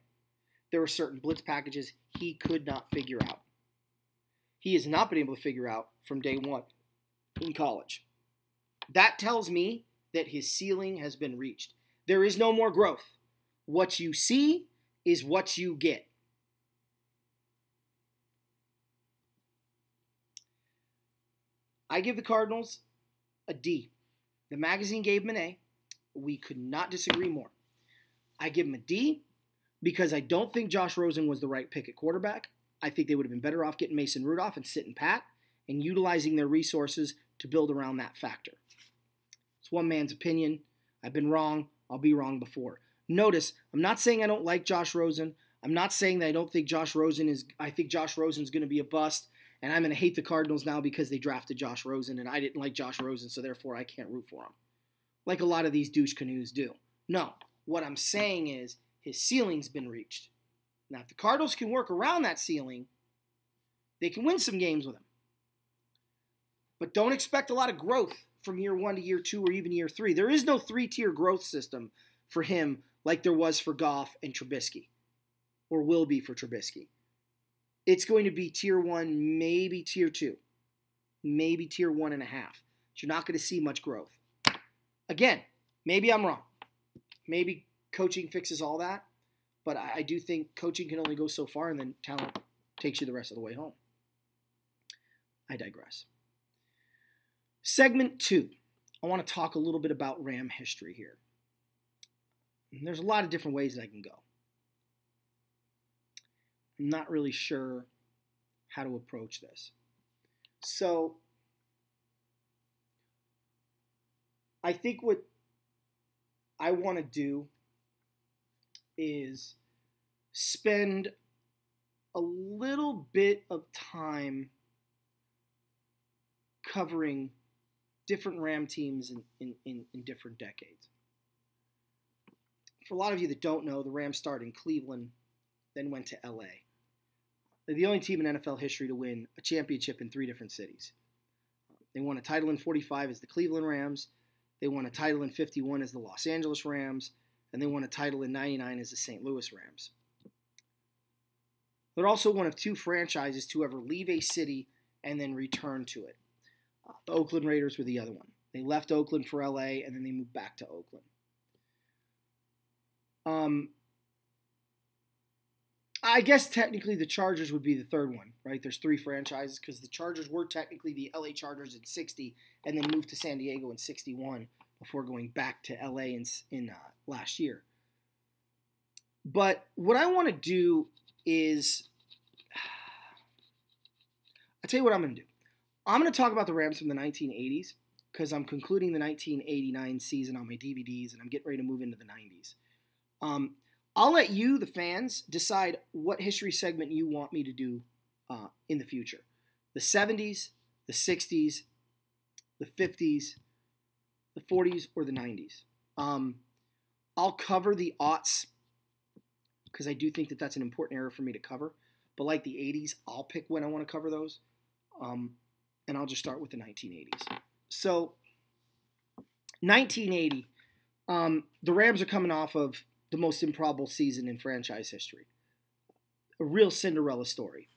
There were certain blitz packages he could not figure out. He has not been able to figure out from day one in college. That tells me that his ceiling has been reached. There is no more growth. What you see is what you get. I give the Cardinals a D. The magazine gave them an A. We could not disagree more. I give them a D because I don't think Josh Rosen was the right pick at quarterback. I think they would have been better off getting Mason Rudolph and sitting pat and utilizing their resources to build around that factor. It's one man's opinion. I've been wrong. I'll be wrong before. Notice, I'm not saying I don't like Josh Rosen. I'm not saying that I don't think Josh Rosen is, I think Josh Rosen's going to be a bust, and I'm going to hate the Cardinals now because they drafted Josh Rosen, and I didn't like Josh Rosen, so therefore I can't root for him. Like a lot of these douche canoes do. No, what I'm saying is his ceiling's been reached. Now, if the Cardinals can work around that ceiling, they can win some games with him. But don't expect a lot of growth from year 1 to year 2 or even year 3. There is no 3-tier growth system for him like there was for Goff and Trubisky, or will be for Trubisky. It's going to be tier 1, maybe tier 2, maybe tier 1.5. You're not going to see much growth. Again, maybe I'm wrong. Maybe coaching fixes all that, but I do think coaching can only go so far, and then talent takes you the rest of the way home. I digress. Segment 2. I want to talk a little bit about Ram history here. And there's a lot of different ways that I can go. I'm not really sure how to approach this. So, I think what I want to do is spend a little bit of time covering different Ram teams in different decades. For a lot of you that don't know, the Rams started in Cleveland, then went to LA. They're the only team in NFL history to win a championship in 3 different cities. They won a title in 45 as the Cleveland Rams. They won a title in 51 as the Los Angeles Rams. And they won a title in 99 as the St. Louis Rams. They're also one of 2 franchises to ever leave a city and then return to it. The Oakland Raiders were the other one. They left Oakland for LA and then they moved back to Oakland. I guess technically the Chargers would be the third one, right? There's 3 franchises because the Chargers were technically the LA Chargers in 60 and then moved to San Diego in 61 before going back to LA in last year. But what I want to do is, I'll tell you what I'm going to do. I'm going to talk about the Rams from the 1980s because I'm concluding the 1989 season on my DVDs and I'm getting ready to move into the 90s. I'll let you, the fans, decide what history segment you want me to do in the future. The 70s, the 60s, the 50s, the 40s, or the 90s. I'll cover the aughts because I do think that that's an important era for me to cover. But like the 80s, I'll pick when I want to cover those. And I'll just start with the 1980s. So, 1980, the Rams are coming off of the most improbable season in franchise history. A real Cinderella story.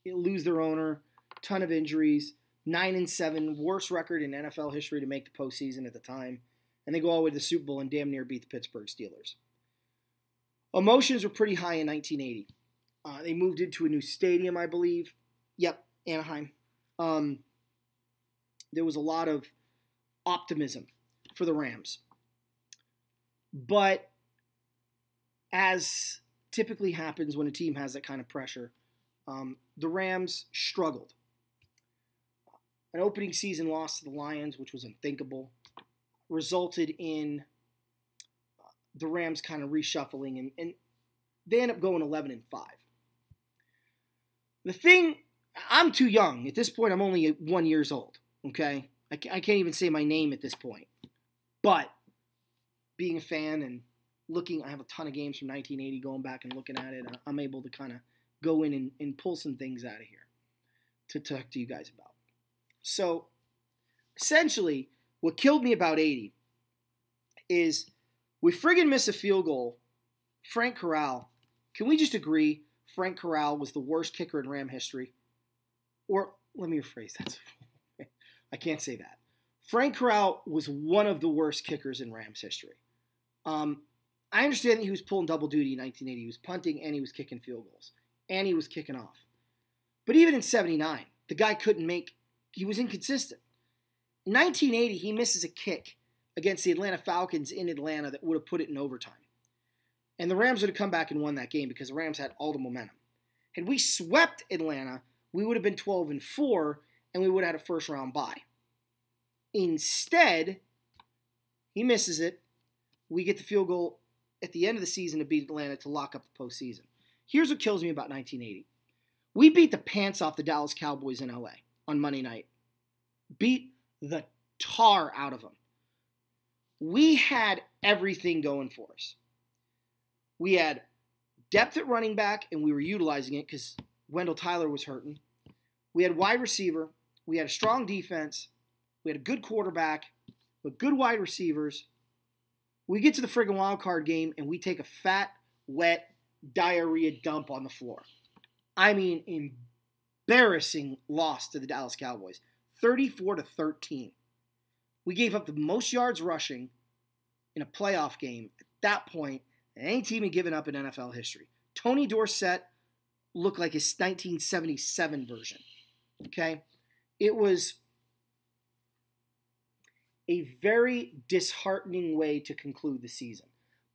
They lose their owner, ton of injuries, 9-7, worst record in NFL history to make the postseason at the time, and they go all the way to the Super Bowl and damn near beat the Pittsburgh Steelers. Emotions were pretty high in 1980. They moved into a new stadium, I believe. Yep, Anaheim. There was a lot of optimism for the Rams. But as typically happens when a team has that kind of pressure, the Rams struggled. An opening season loss to the Lions, which was unthinkable, resulted in the Rams kind of reshuffling, and they end up going 11-5. The thing, I'm too young. At this point, I'm only 1 year old, okay? I can't even say my name at this point. But being a fan and looking, I have a ton of games from 1980, going back and looking at it, I'm able to kind of go in and pull some things out of here to talk to you guys about. So, essentially, what killed me about 80 is we friggin' miss a field goal. Frank Corral, can we just agree Frank Corral was the worst kicker in Ram history? Or, let me rephrase that. I can't say that. Frank Corral was one of the worst kickers in Rams history. I understand that he was pulling double duty in 1980. He was punting and he was kicking field goals. And he was kicking off. But even in 79, the guy couldn't make, he was inconsistent. In 1980, he misses a kick against the Atlanta Falcons in Atlanta that would have put it in overtime. And the Rams would have come back and won that game because the Rams had all the momentum. Had we swept Atlanta, we would have been 12-4, and we would have had a first-round bye. Instead, he misses it. We get the field goal at the end of the season to beat Atlanta to lock up the postseason. Here's what kills me about 1980. We beat the pants off the Dallas Cowboys in LA on Monday night. Beat the tar out of them. We had everything going for us. We had depth at running back, and we were utilizing it because Wendell Tyler was hurting. We had wide receiver. We had a strong defense. We had a good quarterback with good wide receivers. We get to the friggin' wild card game, and we take a fat, wet, diarrhea dump on the floor. I mean, embarrassing loss to the Dallas Cowboys. 34-13. We gave up the most yards rushing in a playoff game at that point than any team had given up in NFL history. Tony Dorsett looked like his 1977 version. Okay? It was a very disheartening way to conclude the season.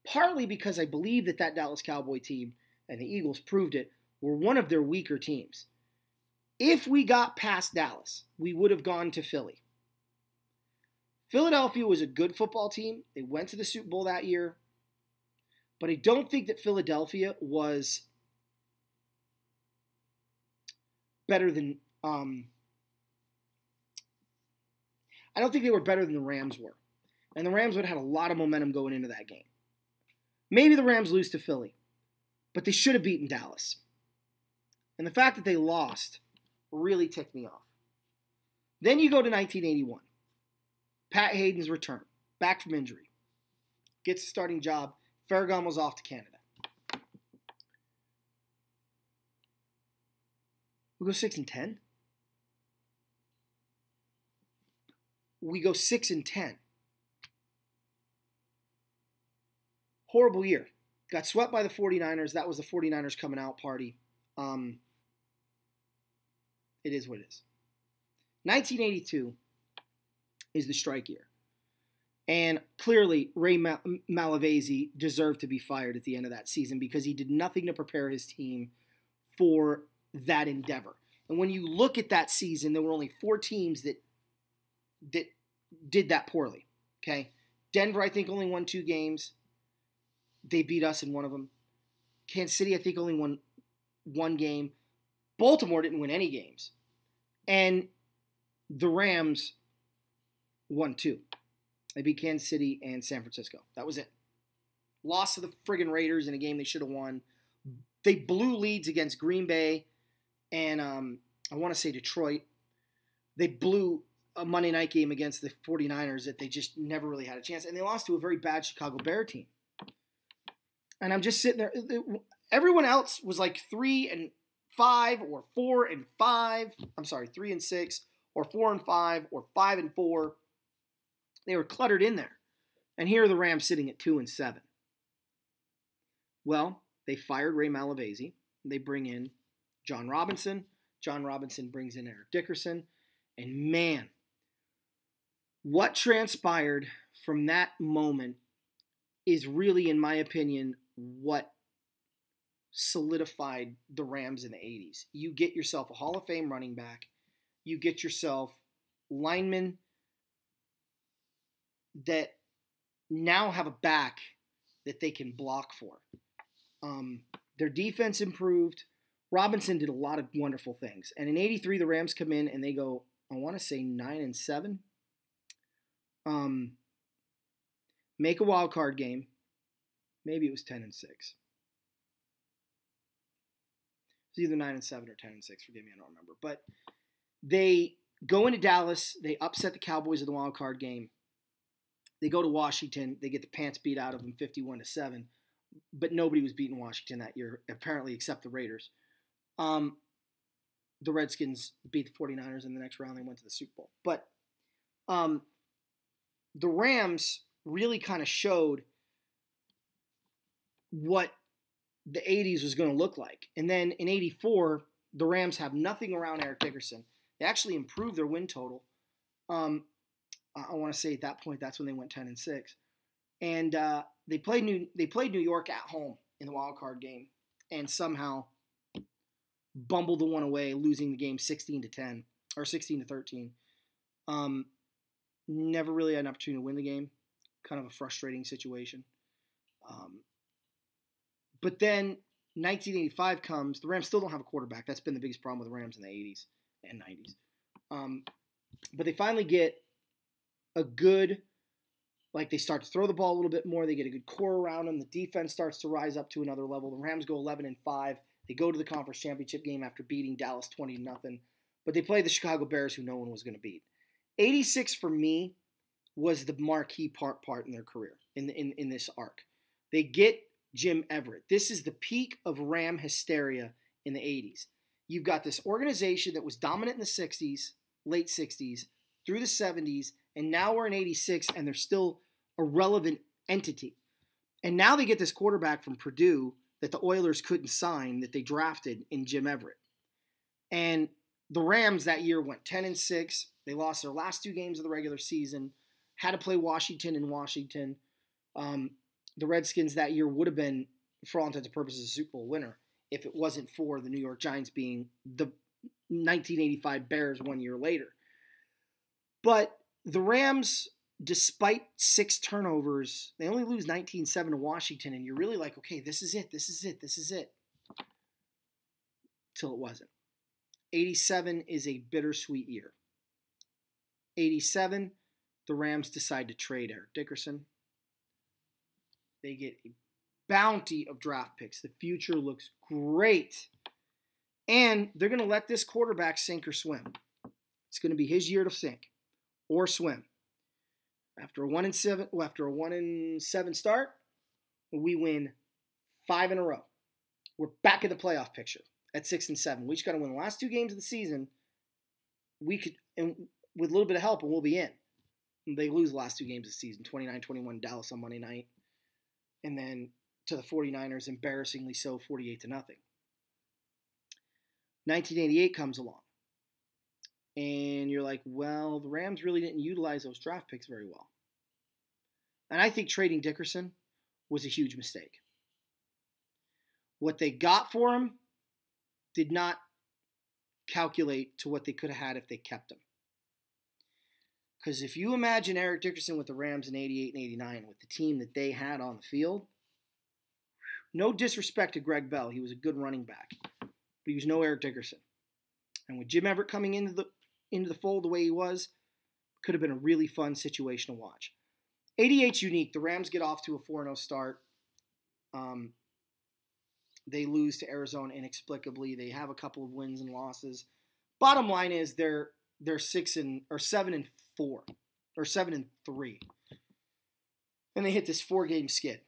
Partly because I believe that Dallas Cowboy team, and the Eagles proved it, were one of their weaker teams. If we got past Dallas, we would have gone to Philly. Philadelphia was a good football team. They went to the Super Bowl that year. But I don't think that Philadelphia was better than... I don't think they were better than the Rams were. And the Rams would have had a lot of momentum going into that game. Maybe the Rams lose to Philly. But they should have beaten Dallas. And the fact that they lost really ticked me off. Then you go to 1981. Pat Hayden's return, back from injury. Gets a starting job. Ferragamo off to Canada. We go 6-10. We go 6-10. Horrible year. Got swept by the 49ers. That was the 49ers coming out party. It is what it is. 1982 is the strike year. And clearly, Ray Malavasi deserved to be fired at the end of that season because he did nothing to prepare his team for that endeavor. And when you look at that season, there were only 4 teams that did that poorly. Okay? Denver, I think, only won 2 games. They beat us in one of them. Kansas City, I think, only won 1 game. Baltimore didn't win any games. And the Rams won 2. They beat Kansas City and San Francisco. That was it. Lost to the friggin' Raiders in a game they should have won. They blew leads against Green Bay and I want to say Detroit. They blew a Monday night game against the 49ers that they just never really had a chance. And they lost to a very bad Chicago Bear team. And I'm just sitting there. Everyone else was like 3-5 or 4-5. I'm sorry, 3-6 or 4-5 or 5-4. They were cluttered in there. And here are the Rams sitting at 2-7. Well, they fired Ray Malavasi. They bring in John Robinson. John Robinson brings in Eric Dickerson. And man, what transpired from that moment is really, in my opinion, what solidified the Rams in the 80s. You get yourself a Hall of Fame running back. You get yourself linemen that now have a back that they can block for. Their defense improved. Robinson did a lot of wonderful things. And in 83, the Rams come in and they go, I want to say 9-7. Make a wild card game. Maybe it was 10-6. It's either 9-7 or 10-6. Forgive me, I don't remember. But they go into Dallas. They upset the Cowboys in the wild card game. They go to Washington. They get the pants beat out of them 51-7. But nobody was beating Washington that year, apparently, except the Raiders. The Redskins beat the 49ers in the next round. They went to the Super Bowl. But the Rams really kind of showed what the 80s was going to look like. And then in 84, the Rams have nothing around Eric Dickerson. They actually improved their win total. I want to say at that point, that's when they went 10-6. And they played New York at home in the wild card game and somehow bumbled the one away, losing the game 16-10 or 16-13. Never really had an opportunity to win the game. Kind of a frustrating situation. But then 1985 comes. The Rams still don't have a quarterback. That's been the biggest problem with the Rams in the 80s and 90s. But they finally get a good, they start to throw the ball a little bit more. They get a good core around them. The defense starts to rise up to another level. The Rams go 11-5. They go to the conference championship game after beating Dallas 20-0. But they play the Chicago Bears, who no one was going to beat. 86 for me was the marquee part in their career in this arc. They get Jim Everett. This is the peak of Ram hysteria in the 80s. You've got this organization that was dominant in the 60s, late 60s, through the 70s, and now we're in 86 and they're still a relevant entity. And now they get this quarterback from Purdue that the Oilers couldn't sign that they drafted in Jim Everett. And the Rams that year went 10-6. They lost their last two games of the regular season, had to play Washington in Washington. The Redskins that year would have been, for all intents and purposes, a Super Bowl winner if it wasn't for the New York Giants being the 1985 Bears 1 year later. But the Rams, despite 6 turnovers, they only lose 19-7 to Washington, and you're really like, okay, this is it. Till it wasn't. 87 is a bittersweet year. 87, the Rams decide to trade Eric Dickerson. They get a bounty of draft picks. The future looks great. And they're going to let this quarterback sink or swim. It's going to be his year to sink or swim. After a 1-7 start, we win 5 in a row. We're back in the playoff picture at 6-7. We just got to win the last 2 games of the season. We could, and with a little bit of help, and we'll be in. And they lose the last 2 games of the season, 29-21 Dallas on Monday night, and then to the 49ers, embarrassingly so, 48-0. 1988 comes along. And you're like, well, the Rams really didn't utilize those draft picks very well. And I think trading Dickerson was a huge mistake. What they got for him did not calculate to what they could have had if they kept him. Because if you imagine Eric Dickerson with the Rams in 88 and 89, with the team that they had on the field, no disrespect to Greg Bell, he was a good running back, but he was no Eric Dickerson. And with Jim Everett coming into the fold the way he was, could have been a really fun situation to watch. 88's unique. The Rams get off to a 4-0 start. They lose to Arizona inexplicably. They have a couple of wins and losses. Bottom line is they're 7-4 or 7-3, and they hit this 4-game skid.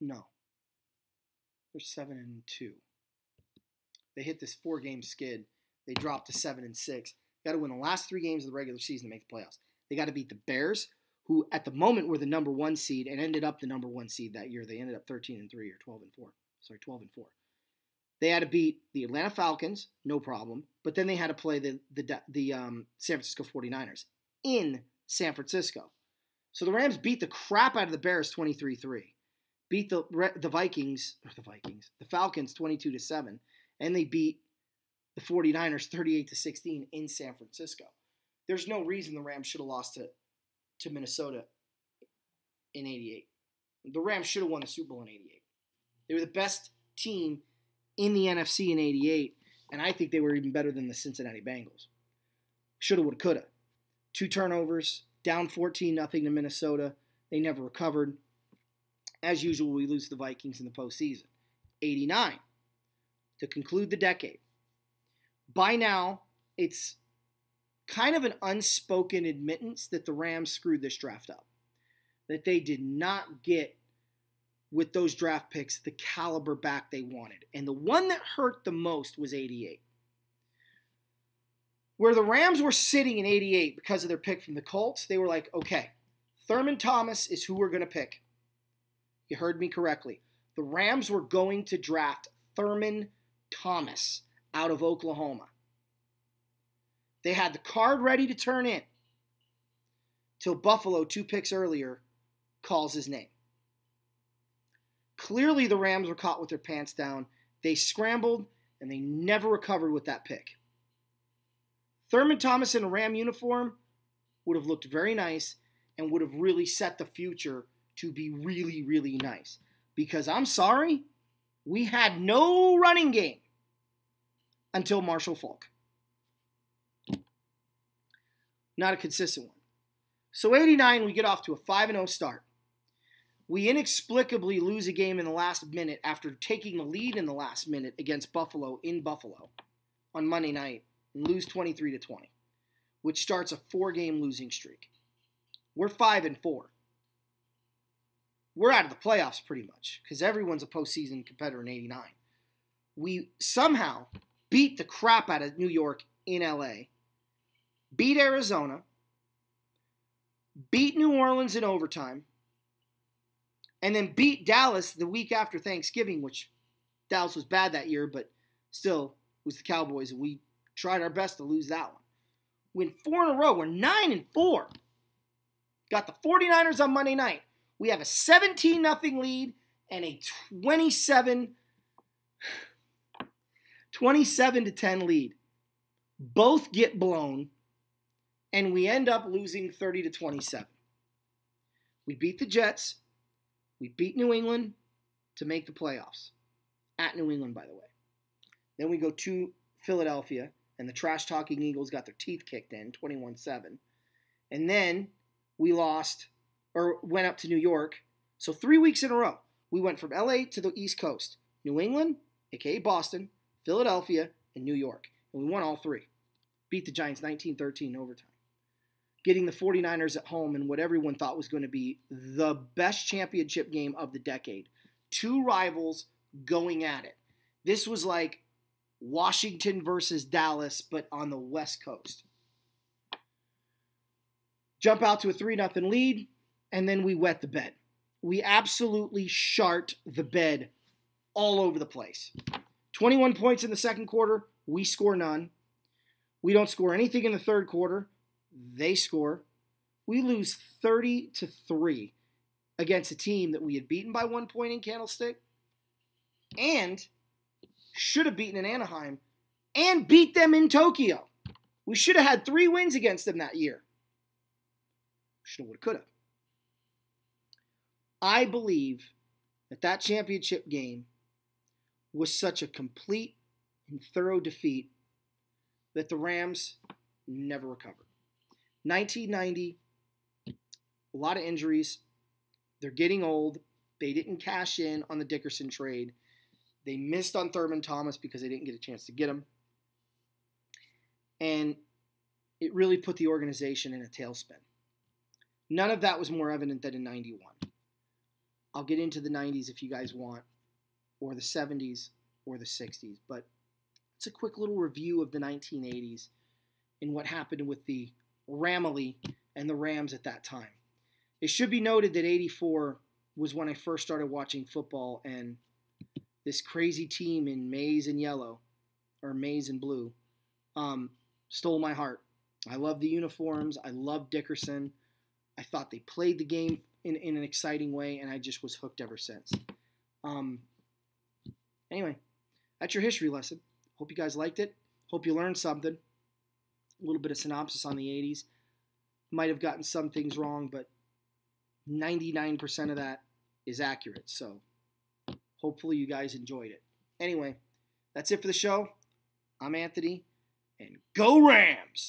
No, they're 7-2. They hit this 4-game skid. They dropped to 7-6. Got to win the last 3 games of the regular season to make the playoffs. They got to beat the Bears, who at the moment were the number 1 seed and ended up the number 1 seed that year. They ended up 13-3 or 12-4. Sorry, 12-4. They had to beat the Atlanta Falcons, no problem. But then they had to play the San Francisco 49ers in San Francisco. So the Rams beat the crap out of the Bears 23-3. Beat the Falcons 22-7, and they beat the 49ers 38-16 in San Francisco. There's no reason the Rams should have lost to Minnesota in 88. The Rams should have won the Super Bowl in 88. They were the best team in the NFC in 88, and I think they were even better than the Cincinnati Bengals. Shoulda, woulda, coulda. 2 turnovers, down 14-0 to Minnesota. They never recovered. As usual, we lose to the Vikings in the postseason. 89, to conclude the decade. By now, it's kind of an unspoken admittance that the Rams screwed this draft up. That they did not get, with those draft picks, the caliber back they wanted. And the one that hurt the most was 88. Where the Rams were sitting in 88 because of their pick from the Colts, they were like, okay, Thurman Thomas is who we're going to pick. You heard me correctly. The Rams were going to draft Thurman Thomas out of Oklahoma. They had the card ready to turn in till Buffalo, 2 picks earlier, calls his name. Clearly the Rams were caught with their pants down. They scrambled, and they never recovered with that pick. Thurman Thomas in a Ram uniform would have looked very nice and would have really set the future to be really, really nice. Because I'm sorry, we had no running game until Marshall Faulk. Not a consistent one. So 89, we get off to a 5-0 start. We inexplicably lose a game in the last minute after taking the lead in the last minute against Buffalo in Buffalo on Monday night and lose 23-20, which starts a 4-game losing streak. We're 5-4. We're out of the playoffs pretty much because everyone's a postseason competitor in 89. We somehow beat the crap out of New York in LA, beat Arizona, beat New Orleans in overtime, and then beat Dallas the week after Thanksgiving, which Dallas was bad that year, but still was the Cowboys, and we tried our best to lose that one. Win 4 in a row. We're 9-4. Got the 49ers on Monday night. We have a 17-0 lead and a 27-10 lead. Both get blown, and we end up losing 30-27. We beat the Jets. We beat New England to make the playoffs. At New England, by the way. Then we go to Philadelphia, and the trash-talking Eagles got their teeth kicked in, 21-7. And then we went up to New York. So 3 weeks in a row, we went from LA to the East Coast. New England, a.k.a. Boston, Philadelphia, and New York. And we won all 3. Beat the Giants 19-13 in overtime. Getting the 49ers at home in what everyone thought was going to be the best championship game of the decade. 2 rivals going at it. This was like Washington versus Dallas, but on the West Coast. Jump out to a 3-0 lead, and then we wet the bed. We absolutely shart the bed all over the place. 21 points in the second quarter. We score none. We don't score anything in the third quarter. They score. We lose 30-3 against a team that we had beaten by 1 point in Candlestick and should have beaten in Anaheim and beat them in Tokyo. We should have had 3 wins against them that year. Should have, would have, could have. I believe that championship game was such a complete and thorough defeat that the Rams never recovered. 1990, a lot of injuries. They're getting old. They didn't cash in on the Dickerson trade. They missed on Thurman Thomas because they didn't get a chance to get him. And it really put the organization in a tailspin. None of that was more evident than in 91. I'll get into the 90s if you guys want, or the 70s, or the 60s. But it's a quick little review of the 1980s and what happened with the Ramily and the Rams at that time. It should be noted that 84 was when I first started watching football, and this crazy team in maize and yellow, or maize and blue, stole my heart. I loved the uniforms. I loved Dickerson. I thought they played the game in an exciting way, and I just was hooked ever since. Anyway, that's your history lesson. Hope you guys liked it. Hope you learned something. A little bit of synopsis on the 80s. Might have gotten some things wrong, but 99% of that is accurate. So hopefully you guys enjoyed it. Anyway, That's it for the show. I'm Anthony, and go Rams!